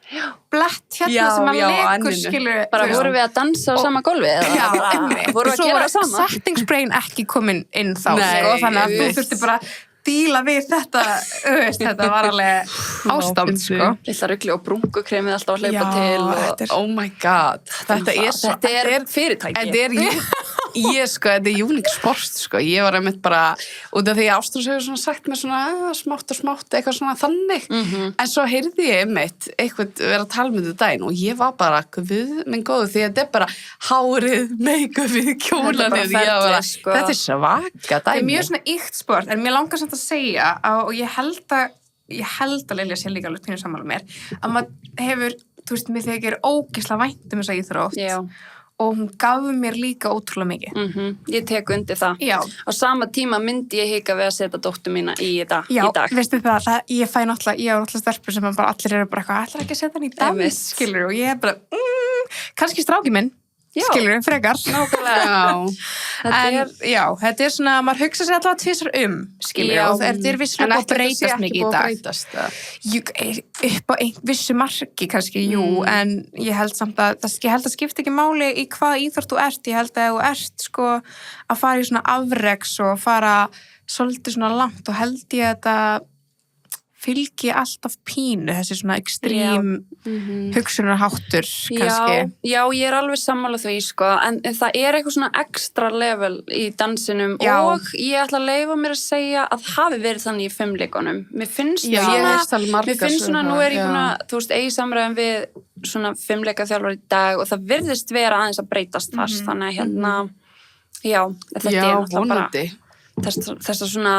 blett hérna sem maður lekur, skilur. Bara vorum við að dansa á sama gólfi eða? Já, einmitt. Vorum við að gera það sama? Settingsbrain ekki komin inn þá, sko, þannig að þú þurfti bara díla við þetta, þetta var alveg ástand, sko. Lilla rugli og brúnkukremið alltaf að hleypa til. Oh my god, þetta er fyrirtæki. Þetta er þetta unique sport, ég var einmitt bara, út af því Ástrós hefur svona sagt mér svona smátt og smátt, eitthvað svona þannig, en svo heyrði ég einmitt eitthvað vera að tala með þetta daginn og ég var bara, guð minn góður, því þetta er bara hárið, make-upið, kjólanið, þetta er svaka dæmi. Það er mjög svona ykt sport, en mér langar samt að segja, og ég held að Lilja sé líka alveg pínu sammála mér, að maður hefur, þú veist, mér þykir ógeðslega vænt þessa íþrótt og hún gaf mér líka ótrúlega mikið. Ég tek undir það. Já. Á sama tíma myndi ég hika við að setja dóttur mína í þetta í dag. Já, veistu það, ég fæ náttúrulega stelpur sem bara allir eru bara eitthvað, ætlar ekki að setja hann í dans, skilur, og ég er bara, kannski stráki minn. Skilur við frekar. Nákvæmlega. Þetta er svona, maður hugsa sér allavega tvisar skilur við, og þetta er vissulega búið að breytast mikið í dag. Upp á vissu marki kannski, en ég held samt að það skipta ekki máli í hvað íþrótt þú ert, ég held að þú ert sko að fara í svona afreks og fara svolítið svona langt og held ég að þetta fylgi alltaf pínu, þessi svona ekstrím hugsunarháttur kannski. Já, ég er alveg sammála því, sko, en það er eitthvað svona ekstra level í dansinum og ég ætla að leyfa mér að segja að hafi verið þannig í fimmleikunum. Mér finnst svona, nú er ég búin að, þú veist, eigi samræðum við svona fimmleikaþjálfar í dag og það virðist vera aðeins að breytast þess, þannig að þetta er náttúrulega bara þessar svona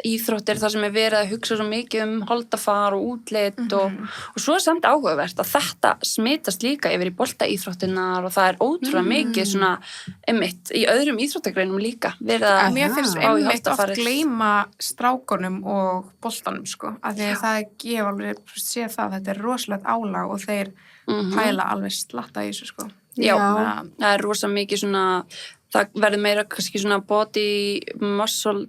íþróttir þar sem er verið að hugsa svo mikið holdafar og útlit og svo er samt áhugavert að þetta smitast líka yfir í boltaíþróttirnar og það er ótrúlega mikið svona einmitt í öðrum íþróttagreinum líka verið að mér finnst einmitt oft gleyma strákunum og boltanum sko, af því að ég hef alveg séð það að þetta er rosalegt álag og þeir pæla alveg slatta í þessu sko. Já, það er rosa mikið svona það verður meira kannski svona body muscle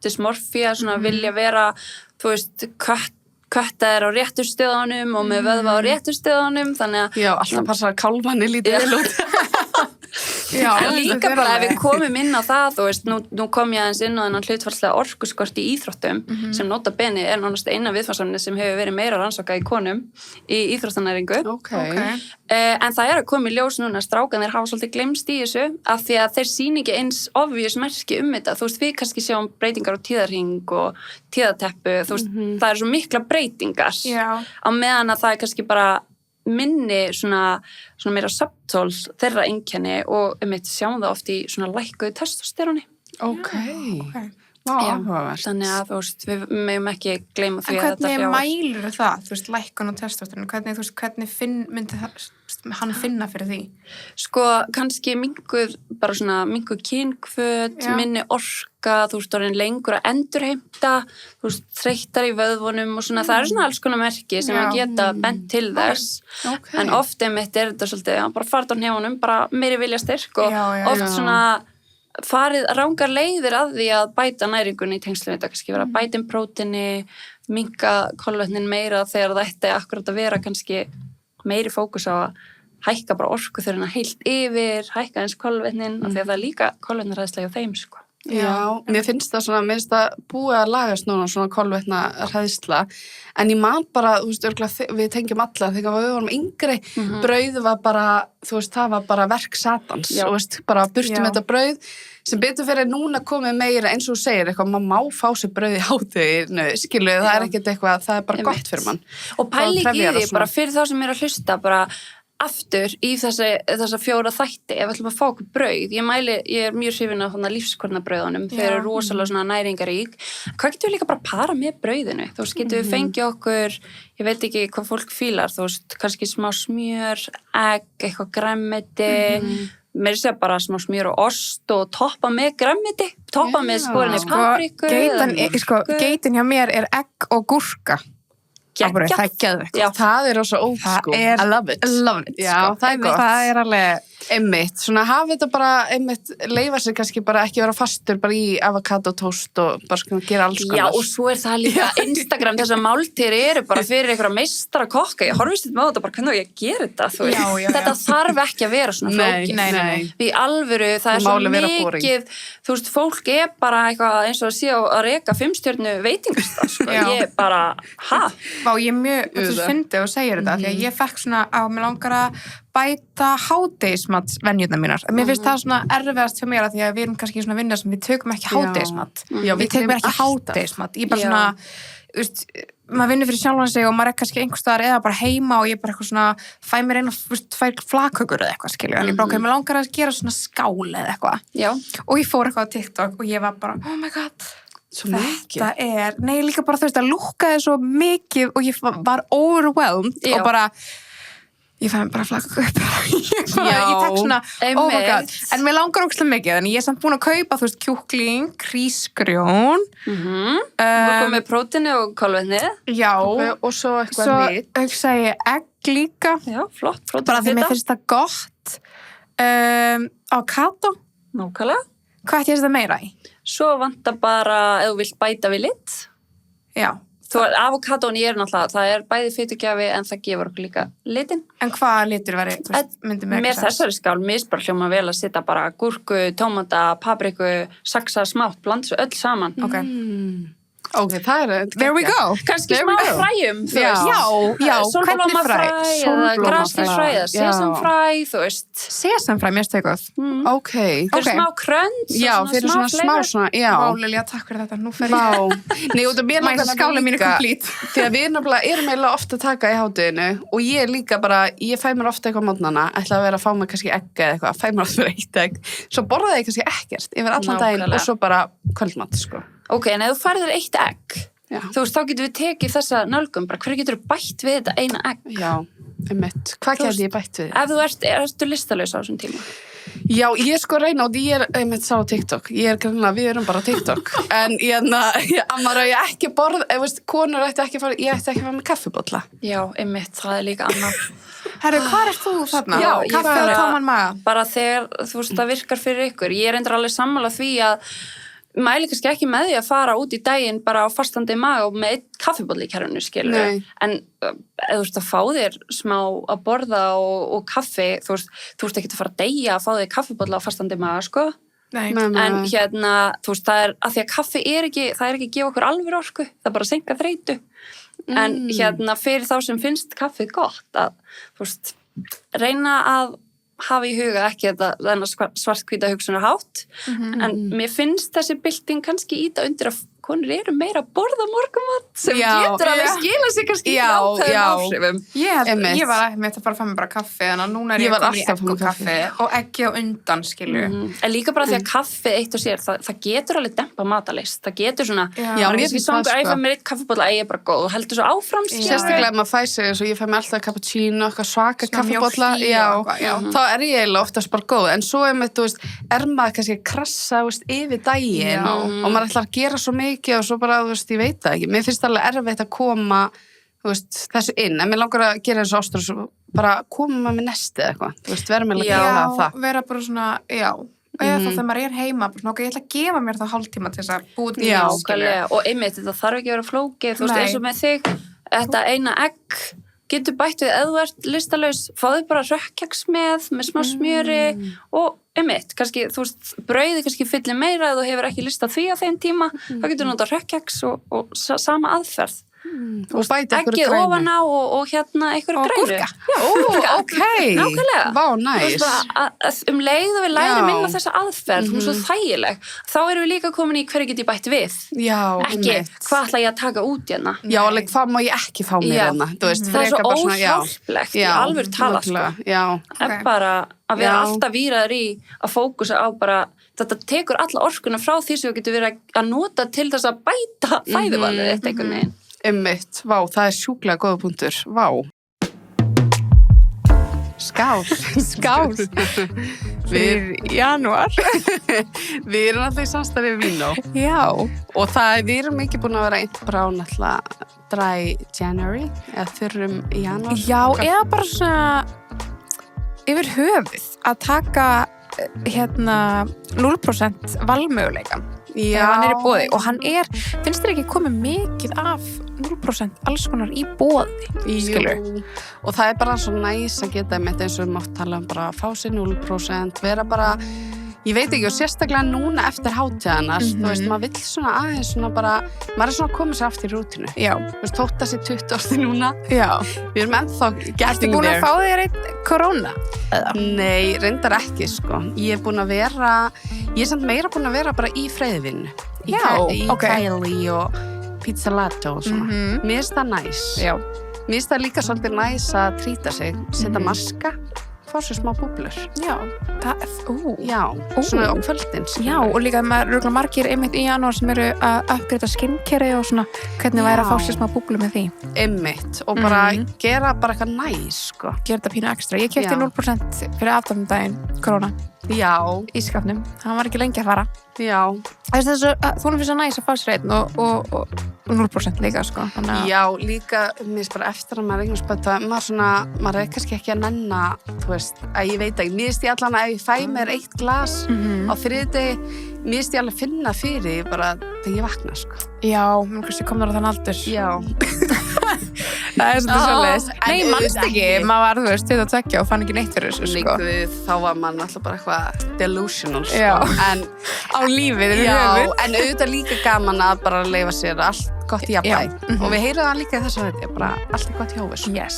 dysmorphia, svona vilja vera, þú veist, köttaðir á réttu stöðunum og með vöðva á réttu stöðunum, þannig að... Já, alltaf passa að kálfanni lítið vel út. Já, en líka bara ef við komum inn á það, þú veist, nú kom ég aðeins inn á þennan hlutfallslega orkuskort í íþróttum sem nota beni er nánast eina viðfangsefni sem hefur verið meira rannsakað í konum í íþróttanæringu. En það er að koma í ljós núna að strákanir hafa svolítið gleymst í þessu af því að þeir sýni ekki eins obvious merki þetta. Þú veist, við kannski sjáum breytingar á tíðarhing og tíðateppu, þú veist, það eru svo mikla breytingar á meðan að það er kannski bara minni svona meira subtól þeirra einkenni og sjáum það oft í svona lækkuðu testosteróni. Þannig að þú veist, við megum ekki gleyma því að þetta En hvernig mælur það, þú veist, lækkun og testosteron, hvernig myndi hann finna fyrir því? Sko, kannski minnkuð kynkvöt, minni orka, þú veist, orðin lengur að endurheimta, þú veist, þreyttar í vöðvunum og svona, það er svona alls konar merki sem að geta bent til þess, en oft einmitt er þetta svolítið, bara farið á hnefunum, bara meiri vilja styrk og oft svona farið rangar leiðir að því að bæta næringunni í tengslum þetta, kannski vera að bæta prótíni, minnka kolvetnin meira þegar það ætti akkurat að vera kannski meiri fókus á að hækka bara orku þegar hann heilt yfir, hækka eins kolvetnin og því að það er líka kolvetnarhræðsla hjá þeim sko. Já, mér finnst það búið að lagast núna svona kolvetnarhræðsla en ég man bara, þú veist, örgulega við tengjum alla þegar við vorum yngri brauð var bara, þú veist, það var bara verk satans, þú veist, bara burtum þetta brauð sem betur fyrir núna komið meira eins og þú segir eitthvað, maður má fá sér brauð í hádeginu, skilu, það er ekkert eitthvað, það er bara gott fyrir mann. Og pæli ekki í því, bara fyrir þá sem er að hlusta, bara aftur í þessa 4 þætti ef við ætlum að fá okkur brauð, ég er mjög hrifin af lífskornabrauðunum, þau eru rosalega svona næringarík, hvað getum við líka bara para með brauðinu, þú veist, getum við fengið okkur, ég veit ekki hvað fólk fílar, þú veist, kannski smá smjör, egg, eitthvað grænmeti, mér sé bara smá smjör og ost og toppa með grænmeti, toppa með skorinni papriku. Geitin hjá mér er egg og gúrka. Það er geðveikt. Það er rosa old school. I love it. Já, það er gott. Það er alveg einmitt, svona hafa þetta bara einmitt, leifa sér kannski bara ekki vera fastur bara í avokadótóst og bara svona gera alls konar. Já, og svo er það líka Instagram, þessar máltíðir eru bara fyrir einhverja meistara kokka, ég horfist þetta með þetta bara, hvernig á ég að gera þetta, þú veist, þetta þarf ekki að vera svona flókið. Nei. Í alvöru, það er svo mikið, þú veist, fólk er bara eitthvað eins og að sé að reka 5-stjörnu veitingastað, sko, ég bara, Vá, ég er mjög, þú finnst og segir þetta, því að ég fekk svona, mér langar að bæta hádegismatsvenjurnar mínar. Mér finnst það svona erfiðast hjá mér að því að við erum kannski svona vinna sem við tökum ekki hádegismat. Já, við tökum ekki hádegismat. Ég bara svona, þú veist, maður vinnur fyrir sjálfan sig og maður kannski einhvers staðar eða bara heima og ég bara eitthvað svona, fæ mér einu, tvær flakkökur eða eitthvað, skilju. En ég bara, mér langar að gera svona skál eða eitthvað. Já. Og ég fór eitthvað á TikTok og ég var bara, oh my god, Þetta nei, líka bara þú veist að lúkkaði svo mikið og ég var overwhelmed og bara ég fæði mér bara flakka upp ég tek svona, oh my god en mér langar ógeðslega mikið, en ég er samt búin að kaupa þú veist, kjúkling, hrísgrjón Þú komið prótini og kolvetni já, og svo eitthvað nýtt svo hugsaði ég egg líka Já, flott, prótini bara því mér finnst það gott avokado Nákvæmlega hvað ætti ég að setja meira í? Svo vantar bara, ef þú vilt bæta við lit Já Avokadón er náttúrulega, það er bæði fitugjafi en það gefur okkur líka litin En hvaða litur væri, þú veist, myndi mér Með þessari skál, mér bara hljóma vel að setja bara gúrku, tómata, papriku, saksa, smátt, blanda svo öll saman Ok, það er There we go Kannski smá fræjum, þú veist Já, Sólblómafræ eða grasleysfræ eða sesamfræ, þú veist Sesamfræ, mér stökuð Ok Fyrir smá krönd Já, fyrir svona smá svona, já Vá, Lilja, takk fyrir þetta, nú fer ég Nei, út af mér langar skála mínu complete Því að við nefnilega erum eiginlega ofta að taka í hádeginu og ég líka bara, ég fæ mér ofta eitthvað mótnana, ætla að vera að fá mér kannski egg eða eitthvað, fæ mér ofta eitt egg svo borðaði ég kannski ekkert yfir allan daginn og svo bara kvöldmatt, sko Ok, en ef þú færðir eitt egg Já. þú veist, þá getur við tekið þessa nálgun bara hver getur þú bætt við þetta eina egg Já, einmitt, hvað gæti ég bætt við? Ef þú ertu listalaus á þessum tíma Já, ég sko reyna og ég er einmitt sá TikTok, ég er grunna, við erum bara TikTok en maður ég ekki borð, veist, konur ætti ekki að fara ég ætti ekki að fara með kaffibolla Já, einmitt, það er líka annað Herru, hvað ert þú þarna? Já, Kaffi og tóman maga bara þegar, þú veist, það virkar fyrir ykkur ég er endur alveg sammála því að mæli kannski ekki með því að fara út í daginn bara á fastandi maga og með eitt kaffibolli í kerfinu, skilur en þú veist að fá þér smá að borða og kaffi þú veist ekki að fara að deyja að fá þér kaffibolla á fastandi maga, sko Nei. en þú veist, það er að því að kaffi er ekki að gefa okkur alveg orku, það er bara að seinka þreytu en fyrir þá sem finnst kaffið gott að, þú veist, reyna að hafa í huga ekki þennan svarthvíta hugsunarhátt en mér finnst þessi bylting kannski íta undir að konur eru meira að borða morgunmat sem getur alveg skila sig kannski ákveðum áhrifum. Ég var með þetta bara að fá mig bara kaffi en núna er ég komin í egg og kaffi og eggi á undan, skilju. En líka bara því að kaffi eitt og sér, það getur alveg dempa matalist. Það getur svona, mér finnst það sko. Ég fæ mér eitt kaffibolla, ég er bara góð og heldur svo áfram. Sérstaklega maður fæ sig eins og ég fæ mér alltaf cappuccino, eitthvað svaka kaffibolla, þá er ég eiginlega oftast bara góð. En svo er maður kannski að krassa yfir daginn og maður ætlar að gera svo mikið og svo bara, ég veit það ekki. Mér finnst það alveg erfitt að koma, þessu inn. En mér langar að gera þessu ástur og bara koma með nesti eða eitthvað. Vera með að gera það. Vera bara svona, og eða þá þegar maður er heima, bara, ég ætla að gefa mér þá hálftíma til þess að búið til nákvæmlega. Og einmitt, þetta þarf ekki að vera flókið. Þú veist, eins og með þig, þetta eina egg getur bætt við eða þú ert listalaus, fáðu bara rökkjaks með smá smjöri og einmitt, kannski, þú veist, brauði kannski fyllir meira eða þú hefur ekki listað því á þeim tíma, þá getur þú notað rökkjaks og sama aðferð. Og bæti ykkur grænu. Eggið ofan á og ykkur grænu. Og gúrka. Ok. Nákvæmlega. Vá, næs. Leið og við lærum inn á þessa aðferð, hún er svo þægileg. Þá erum við líka komin í hverju get ég bætt við. Já, ekki, hvað ætla ég að taka út hérna? Já, alveg, hvað má ég ekki fá mér hérna? Það er svo óhjálplegt, í alvöru tala, sko. Já. Það er bara að vera alltaf víraður í að fókusa á bara þetta tekur alla orkuna frá því sem þú getur verið að nota til þess að bæta fæðuvalið eitt einhvern veginn. Einmitt, vá, það er sjúklega góða punktur, vá. Skál. Fyrir janúar. Við erum alltaf í samstarfi við Vínó. Já. Og við erum ekki búin að vera einn brán alltaf dry January, eða þurrum í janúar. Já, eða bara svona yfir höfuð að taka 0% valmöguleikan. Já. Hann er í boði og hann finnst þér ekki komið mikið af 0% alls konar í boði, skilur. Og það er bara svo næs að geta með eins og mátt tala bara að fá sér 0%, vera bara Ég veit ekki, og sérstaklega núna eftir hátíðanar, þú veist, maður vill svona aðeins svona bara, maður svona komið sér aftur í rútinu. Já. Þú veist, tóta sér 20 núna. Já. Við erum ennþá getting there. Ertu búin að fá þér einn korona? Nei, reyndar ekki, sko. Ég er búin að vera, ég er samt meira búin að vera bara í freyðvinnu. Í Kylie og Pizza Latte og svona. Mér finnst það næs. Já. Mér finnst það líka svolítið næs að trýta sig, setja maska, fá sér smá búblur. Já, Já, svona á kvöldin. Já, og líka röglega margir einmitt í janúar sem eru að uppgreita skincare og svona, hvernig væri að fá sér smá búblu með því? Einmitt, og bara gera bara eitthvað næs, sko. Gera þetta pínu ekstra. Ég keypti 0% fyrir aftæmdaginn, korona. Já. Í skapnum. Það var ekki lengi að fara. Já. Þess að þú finnst það næs að fá sér einn og 0% líka, sko. Já, líka, mér finnst bara eftir að maður eignast bæta, maður er kannski ekki að nenna, þú veist, að ég veit ekki, mér finnst ég allan að ef ég fæ mér 1 glas á þriðjudegi, mér finnst ég alveg finna fyrir bara þegar ég vakna, sko. Já, mér kannski komður á þann aldur. Já. Það er svolítið svoleiðis. Nei, mannst ekki, maður var, þú veist, 22 og fann ekki neitt fyrir þessu, sko. Líka þá var maður alltaf bara eitthvað delusional, sko. Já. En á lífið já, en auðvitað líka gaman að bara leyfa sér allt gott í jafnvægi. Og við heyrum það líka í þessu þetta, bara allt er gott hjá þessu. Yes.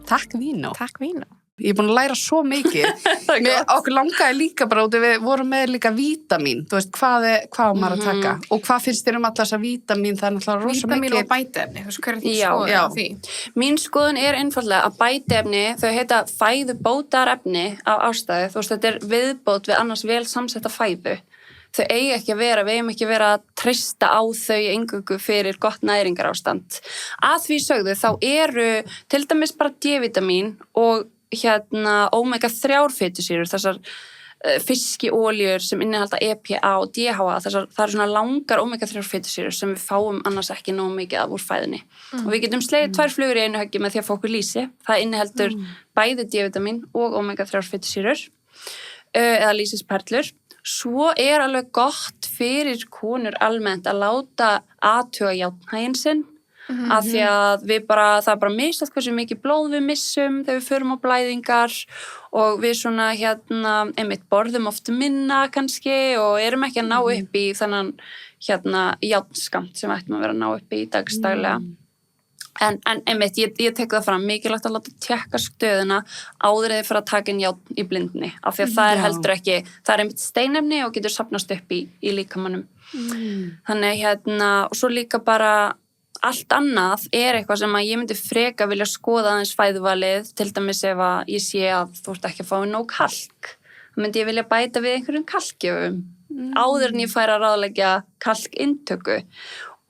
Takk Vínó. Takk Vínó. Ég er búin að læra svo mikið. Okkur langaði líka bara út, við vorum með líka vítamín, þú veist, hvað maður að taka og hvað finnst þér allar þessa vítamín, það er náttúrulega rosa mikið. Vítamín og bætiefni, þú veist, hver er þín skoðun á því? Mín skoðun er einfaldlega að bætiefni, þau heita fæðubótarefni af ástæðu, þú veist, þetta er viðbót við annars vel samsetta fæðu. Þau eigi ekki að vera, við eigum ekki að vera að treysta á þau eingöngu fyrir gott næringarástand. Að því sögðu, þá eru til dæmis bara D-vítamín og omega-3 fitusýrur, þessar fiskióljur sem innihalda EPA og DHA, það eru svona langar omega-3 fitusýrur sem við fáum annars ekki nóg mikið af úr fæðunni. Og við getum slegið 2 flugur í einu höggi með því að fá okkur lýsi. Það inniheldur bæði D-vítamín og omega-3 fitusýrur eða lýsisperlur. Svo er alveg gott fyrir konur almennt að láta athuga járnhæginn sinn. Af því að það er bara misjafnt hversu mikið blóð við missum þegar við förum á blæðingar og við svona einmitt borðum oft minna kannski og erum ekki að ná upp í þennan járnskamt sem við ættum að vera að ná upp í dagsdaglega. En einmitt, ég tek það fram, mikilvægt að láta tékka stöðuna áður eða fyrir að taka inn járn í blindni, af því að það er heldur ekki, það er einmitt steinefni og getur safnast upp í líkamannum. Þannig og svo líka bara allt annað er eitthvað sem að ég myndi freka vilja skoða aðeins fæðuvalið, til dæmis ef að ég sé að þú ert ekki að fá nóg kalk. Þá myndi ég vilja bæta við einhverjum kalkgjöfum áður en ég færi að ráðleggja kalkintöku.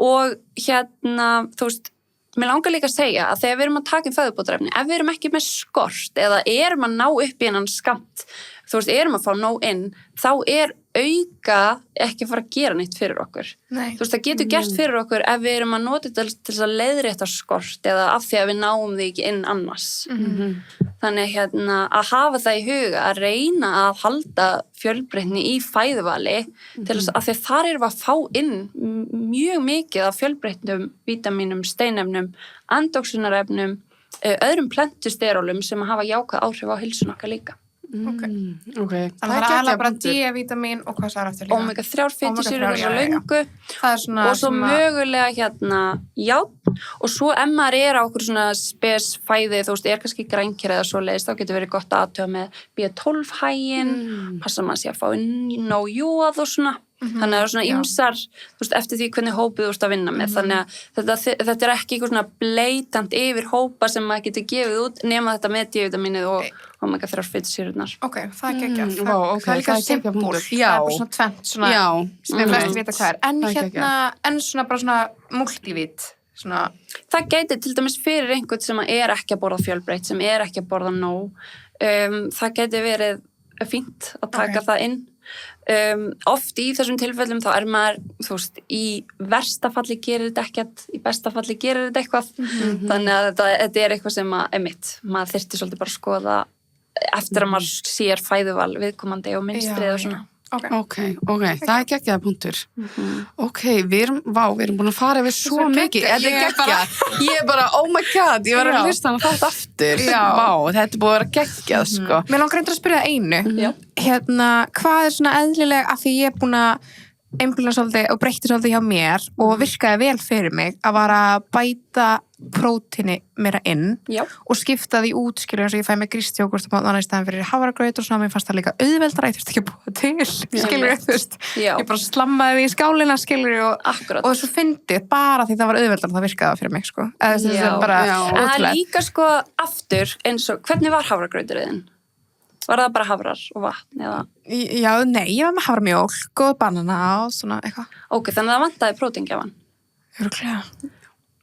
Og þú veist, mér langar líka að segja að þegar við erum að taka inn fæðubótarefni, ef við erum ekki með skort eða erum að ná upp í hennan skamt, þú veist, erum að fá nóg inn, þá er auka ekki að fara að gera neitt fyrir okkur. Nei. Þú veist, það getur gert fyrir okkur ef við erum að nota til þess að leiðrétta skort eða af því að við náum því ekki inn annars. Þannig að hafa það í huga, að reyna að halda fjölbreytni í fæðuvali til þess að því að þar erum við að fá inn mjög mikið af fjölbreytnum vítamínum, steinefnum, andóxunarefnum, öðrum plöntusterólum sem hafa jákvæð áhrif á heilsun okkar líka. Þannig að það er alveg bara D-vítamín og hvað það er eftir líka? Omega-3 fitusýrur er svo löngu og svo mögulega járn og svo ef maður er á okkur svona spes fæði, þú veist, er kannski grænkera eða svo leiðist, þá getur verið gott að aðtöga með B12 hæginn, passa maður sér að fá nóg jóð og svona. Þannig að það er svona ýmsar, þú veist, eftir því hvernig hópið þú ert að vinna með, þannig að þetta er ekki eitthvað svona bleitant yfir hópa sem maður getur gefið út nema þetta með D-vítamínið og omega-3 fitusýrurnar. Ok, það er geggjað. Það er líka simpul. Það er bara svona tvennt, svona, sem ég flest vita hvað er. En svona bara svona multivít, svona. Það gæti til dæmis fyrir einhvern sem er ekki að borða fjölbreytt, sem er ekki að borða nóg. Það gæti verið fínt að taka það inn. Oft í þessum tilfellum þá er maður, þú veist, í versta falli gerir þetta ekkert, í besta falli gerir þetta eitthvað, þannig að þetta er eitthvað sem maður þyrfti svolítið bara að skoða eftir að maður sér fæðuval viðkomandi og mynstrið og svona. Ok, það geggjaða punktur. Ok, við erum búin að fara yfir svo mikið. Þetta geggjað. Ég bara, oh my god, ég var að hlusta hann þátt aftur. Vá, þetta búið að vera geggjað, sko. Mér langar reyndar að spyrja það einu. Hvað svona eðlileg, af því ég búin að einblína svolítið og breytti svolítið hjá mér og virkaði vel fyrir mig að vara að bæta prótíni meira inn og skipta því út, skilur, eins og ég fæ með grísjógurt og annað í staðan fyrir havragraut og svona, mér fannst það líka auðveldara, ég þurfti ekki að búa til, skilur, þú veist, ég bara slammaði því í skálina, skilur, og svo fyndið bara því það var auðveldara, það virkaði það fyrir mig, sko. Það er bara ótrúlegt. En líka, sko, aftur, eins og, hvernig var havragrauturinn? Var það bara havrar og vatn, eða? Já, nei, ég var með havramjólk og banana og svona eitthvað. Ok, þannig að það vantaði prótíngjafan. Örugglega.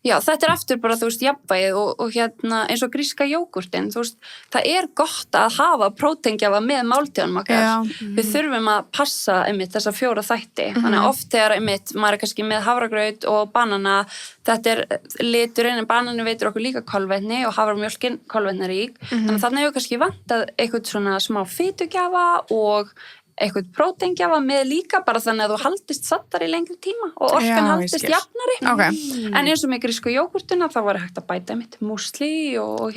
Já, þetta aftur bara, þú veist, jafnvægið og eins og gríska jógurtin, þú veist, það gott að hafa próteingjafa með máltíðunum okkar. Við þurfum að passa þessa 4 þætti. Þannig að oft þegar maður kannski með havragraut og banana, þetta liturinn, en banani veitur okkur líka kolvetni og havramjólkin kolvetnarík. Þannig að þannig hefur kannski vantað eitthvað svona smá fitugjafa og eitthvað próteingjafa með líka bara þannig að þú haldist sattar í lengri tíma og orkan haldist jafnari. En eins og með grísku jógurtuna þá var hægt að bæta músli og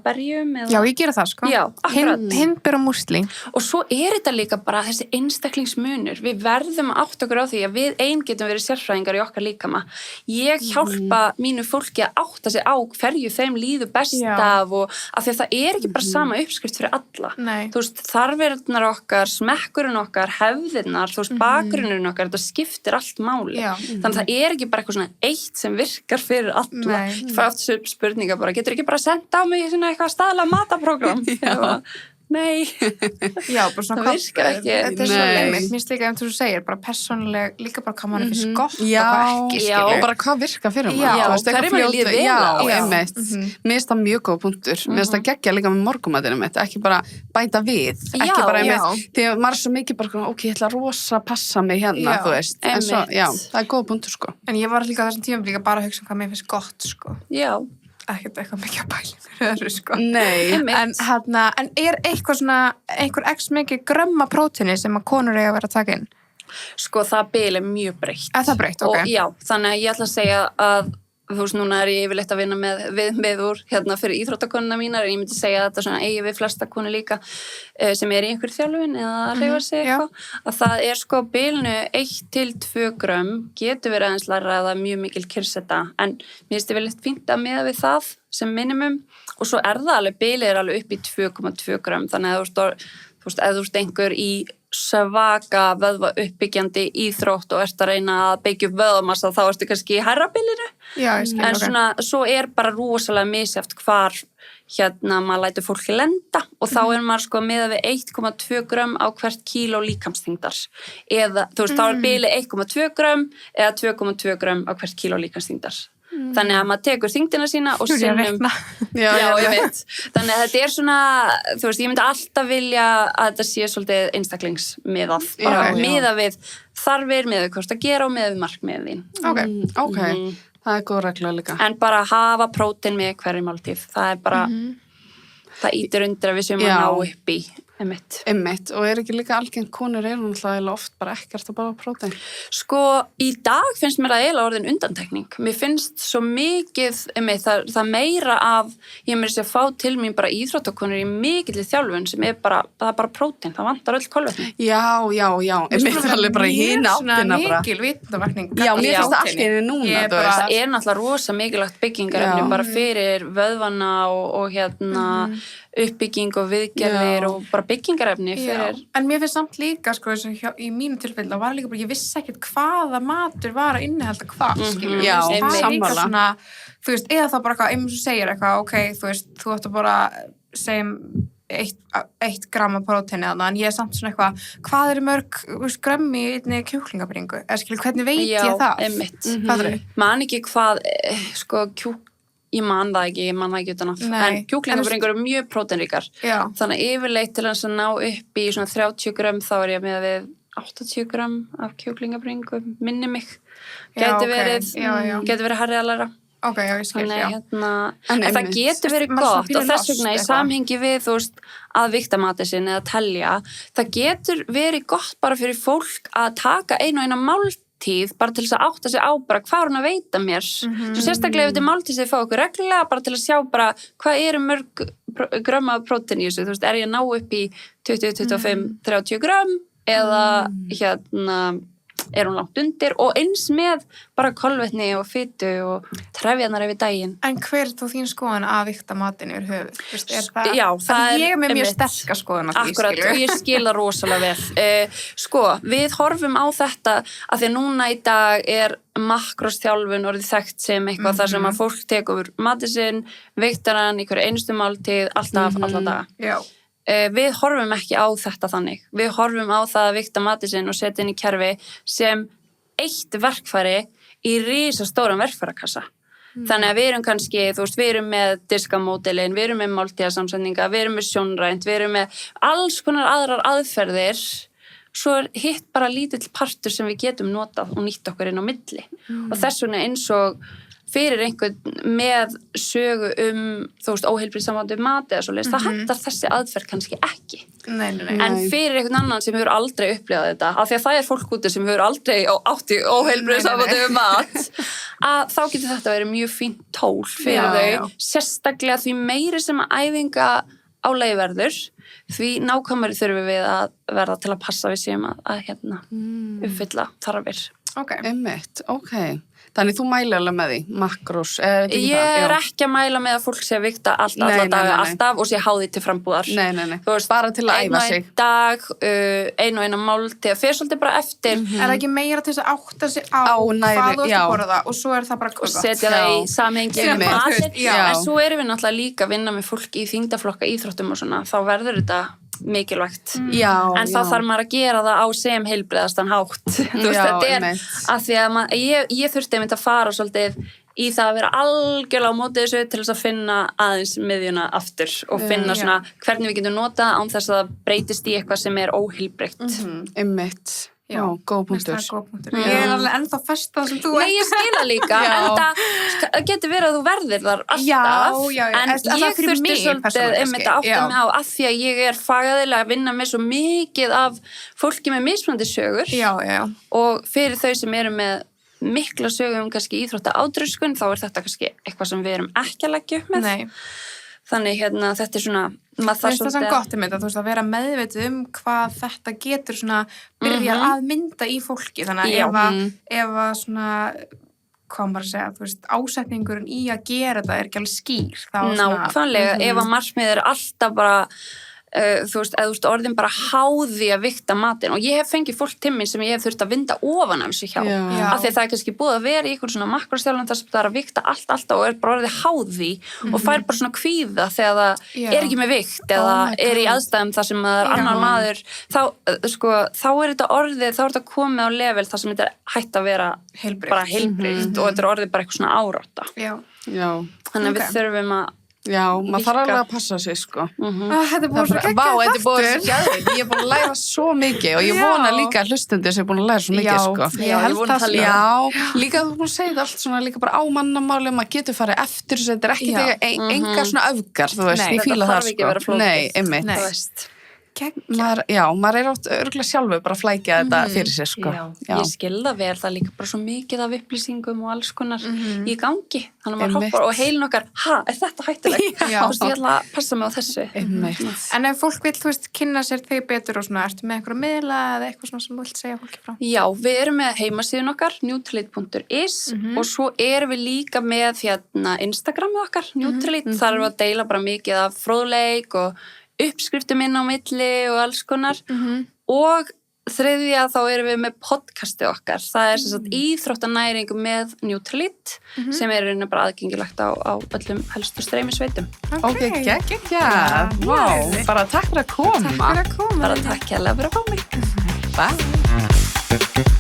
berjum eða... Já, ég gera það, sko. Já, akkurat. Hindber og músli. Og svo þetta líka bara þessi einstaklingsmunur. Við verðum að átta okkur á því að við getum verið sérfræðingar í okkar líkama. Ég hjálpa mínu fólki að átta sig á hverju þeim líður best af og af því að það ekki bara sama uppskrift fyrir alla. Þú veist, þarfirnar okkar, smekkurinn okkar, hefðirnar, þú veist, bakgrunnurinn okkar, þetta skiptir allt máli. Þannig að það ekki bara eitthvað svona eitt sem virkar fyrir alla. Ég fæ oft spurningar bara, getur ekki bara senda á mig svona eitthvað staðlega mataprógram? Nei. Já, bara svona það virkar ekki. Þetta svo limit, minnst líka þú segir, bara persónuleg, líka bara hvað maður finnst gott og hvað ekki, skilur. Já, og bara hvað virkar fyrir maður. Já, hverju maður líður vel. Já, einmitt. Mér finnst það mjög góð punktur. Mér finnst það geggja líka með morgunmatinn, ekki bara bæta við. Ekki bara einmitt, því að maður svo mikið bara, ok, ég ætla rosa passa mig hérna, þú veist. En svo, já, það góð punktur, sko. En ég var líka þessum tímum líka bara að hugsa hvað mér finnst gott, sko. Já. Ekkert eitthvað mikið að bæla fyrir sko. Nei. En eitthvað svona, einhver x mikið grömma prótíni sem að konur eiga að vera að taka inn? Sko, það bil mjög breytt. Það breytt, ok. Og já, þannig að ég ætla að segja að þú veist, núna ég yfirleitt að vinna með úr fyrir íþróttakonuna mínar, en ég myndi segja að þetta svona eigi við flesta konur líka sem í einhver þjálfun eða að hreyfa sig eitthvað, að það sko bilinu 1-2 grömm getur verið aðeins læra að það mjög mikil kyrseta, en mér finnst ég vel eitt fínt að miða við það sem minimum, og svo það alveg, bilið alveg upp í 2,2 grömm, þannig að þú veist, einhver í svaka vöðva uppbyggjandi íþrótt og ert að reyna að byggja upp vöðvamassa, þá ertu kannski í hærra bilinu. Já, ég skil, en svona, svo bara rosalega misjafnt hvar maður lætur fólki lenda og þá maður sko miðað við 1,2 grömm á hvert kíló líkamsþyngdar, eða þú veist, þá bilið 1,2 grömm eða 2,2 grömm á hvert kíló líkamsþyngdar. Þannig að maður tekur þyngdina sína og sinnum já, ég veit, þannig að þetta svona, þú veist, ég myndi alltaf vilja að þetta sé svolítið einstaklingsmiðað, bara miða við þarfir, miða við hvort að gera og miða við markmiðið þín. Ok, það góð regla líka. En bara hafa prótein með hverju máltíð, það bara það ítir undir að við séum að ná upp í Einmitt, og ekki líka algengt konur náttúrulega oft bara ekkert að bara prótein? Sko, í dag finnst mér það eiginlega orðin undantekning. Mér finnst svo mikið, það meira af, ég meira sér að fá til mín bara íþróttakonur í mikilli þjálfun sem bara, það bara prótein, það vantar öll kolvetni. Já, einmitt alveg bara í hina áttina bara. Mikil vitundavakning. Já, mér finnst það allir núna. Það náttúrulega rosa mikilvægt byggingarefni bara fyrir vöðvana og uppbygging og viðgerðir og bara byggingarefni fyrir... En mér finnst samt líka, sko, í mínu tilfelli, það var líka bara, ég vissi ekkert hvaða matur var að innihalda hvað, skilur. Já, sammála. Svona, þú veist, eða þá bara eitthvað, einhvern sem segir eitthvað, ok, þú veist, þú ætti bara, segjum, 1 gram af próteini þarna, en ég samt svona eitthvað, hvað mörg grömm í einni kjúklingabringu? Eða skilur, hvernig veit ég það? Já, einmitt. Hvað man ekki hvað, sko, ég man það ekki utan að, en kjúklingabringur mjög próteinríkar, þannig að yfirleitt til að ná upp í svona 30 grömm þá ég með við 80 grömm af kjúklingabringu, minni mig, gæti verið hærri að læra. Ok, já, ég skil, Þannig, En en það einmitt. getur verið Maður svona gott pínu og þess lost vegna í eitthvað. samhengi við, þú veist, að vigta matinn sinn eða telja, það getur verið gott bara fyrir fólk að taka eina máltíð bara til þess að átta sig á bara hvað hún að veita mér. Svo sérstaklega ef þetta er máltíð sem þið fá okkur reglulega bara til að sjá bara hvað eru mörg grömm af prótein í þessu, þú veist, er ég að ná upp í 20, 25, 30 grömm eða er hún langt undir og eins með bara kolvetni og fitu og trefjarnar yfir daginn. En hver er þú þín skoðun að vigta matinn yfir höfuð? Veist, er það, Já, það er ég er með mjög einmitt. sterka skoðun á því, Akkurat, skilurðu. og ég skila rosalega vel. Sko, við horfum á þetta að því að núna í dag er makrosþjálfun orðið þekkt sem eitthvað þar sem að fólk tekur matinn sinn, vigtar hann í hverju einustu máltíð, alltaf, alla daga. Já. Við horfum ekki á þetta þannig. Við horfum á það að vigta matinn sinn og setja inn í kerfi sem eitt verkfæri í risastóran verkfærakassa. Þannig að við erum kannski, þú veist, við erum með diskamódelin, við erum með máltíðasamsetninga, við erum með sjónrænt, við erum með alls konar aðrar aðferðir. Svo er hitt bara lítill partur sem við getum notað og nýtt okkur inn á milli. Og þess vegna eins og fyrir einhvern með sögu þú veist, óheilbrigðissambandi mat eða svoleiðis, það hentar þessi aðferð kannski ekki. Nei. En fyrir einhvern annan sem hefur aldrei upplifað þetta, af því að það er fólk úti sem hefur aldrei átt í óheilbrigðissambandi mat, að þá getur þetta verið mjög fínt tól fyrir þau, sérstaklega því meiri sem að æfinga álagi verður, því nákvæmari þurfum við að verða til að passa við séum að uppfylla þarfir. Einmitt, ok. Þannig þú mæli alveg með því, makrós, Ég er ekki að mæla með að fólk sé að vigta alla daga, alltaf og sé háði til frambúðar. Nei. Þú veist, bara til að æfa sig. Einn dag, eina máltíð, fer svolítið bara eftir. Er það ekki meira til þess að átta sig á hvað þú ert að borða og svo er það bara og setja það í samhengi með matinn. Já. En svo erum við náttúrulega líka að vinna með fólki í þyngdaflokka íþróttum og svona, þá verður þetta mikilvægt. En þá þarf maður að gera það á sem heilbrigðastan hátt. Þú veist, þetta er að því að ég þurfti einmitt að fara svolítið í það að vera algjörlega á móti þessu til þess að finna aðeins miðjuna aftur og finna svona hvernig við getum notað án þess að það breytist í eitthvað sem er óheilbrigt. Einmitt. Já, góð punktur. Ég er alveg ennþá fest það sem þú Nei, ég skila líka, en það getur verið að þú verðir þar alltaf, en ég þurfti svolítið einmitt að átta mig á að því að ég er fagaðilega að vinna með svo mikið af fólki með mismunandi sögur og fyrir þau sem eru með mikla sögum kannski íþrótta ádröskun, þá er þetta kannski eitthvað sem við erum ekki að leggja upp með. Nei. Þannig þetta er svona það er svona gott þú veist, að vera meðvitið hvað þetta getur svona byrjað að mynda í fólki, þannig að ef að svona hvað maður að segja, þú veist, ásetningurinn í að gera þetta er ekki alveg skýr nákvæmlega, ef að markmið er alltaf bara þú veist, orðin bara háði að vigta matinn og ég hef fengið fólk til mín sem ég hef þurft að vinda ofan af sig hjá af því að það er kannski búið að vera í einhvern svona makrostjálfum þar sem það er að vigta allt og er bara orðið háði og fær bara svona kvíða þegar það er ekki með vikt eða er í aðstæðum þar sem það er annar maður þá er þetta orðið, þá er þetta komið á level þar sem þetta er hætt að vera bara heilbrigt og þetta er orðið bara eitthvað svona árátta þannig að við þurfum að maður þarf alveg að passa sig, sko. Þetta er búin svo þetta er búin svo gæðið. Ég er búin að læra svo mikið og ég vona líka að hlustendur sem er búin að læra svo mikið, sko. Ég held það líka. Líka þú búin að segja þetta allt svona líka bara á mannamáli, maður getur farið eftir þess að þetta er ekki enga svona öfgar, þú veist, ég fíla það, sko. Nei, einmitt. Maður er átt örgulega sjálfur bara að flækja þetta fyrir sér, sko. Ég skilða vel, það líka bara svo mikið af upplýsingum og alls konar í gangi, þannig að maður hoppar og heilin okkar, er þetta hættulegt? Þú veist, ég ætla að passa mig á þessu. En ef fólk vil, þú veist, kynna sér þig betur og svona, ertu með einhverja miðla eða eitthvað svona sem þú vilt segja fólki frá? Já, við erum með heimasíðun okkar, nutrilite.is og svo erum við líka með Instagramið okkar, Nutrilite, þar erum við að deila bara mikið af fróðleik og uppskriftum inn á milli og alls konar og þriðja þá erum við með podcasti okkar, það er sem sagt íþróttanæring með Nutrilite sem er bara aðgengilegt á öllum helstu streymisveitum. Ok, geggjað, bara takk fyrir að koma. Bara takk hérlega fyrir að fá mig. Bye.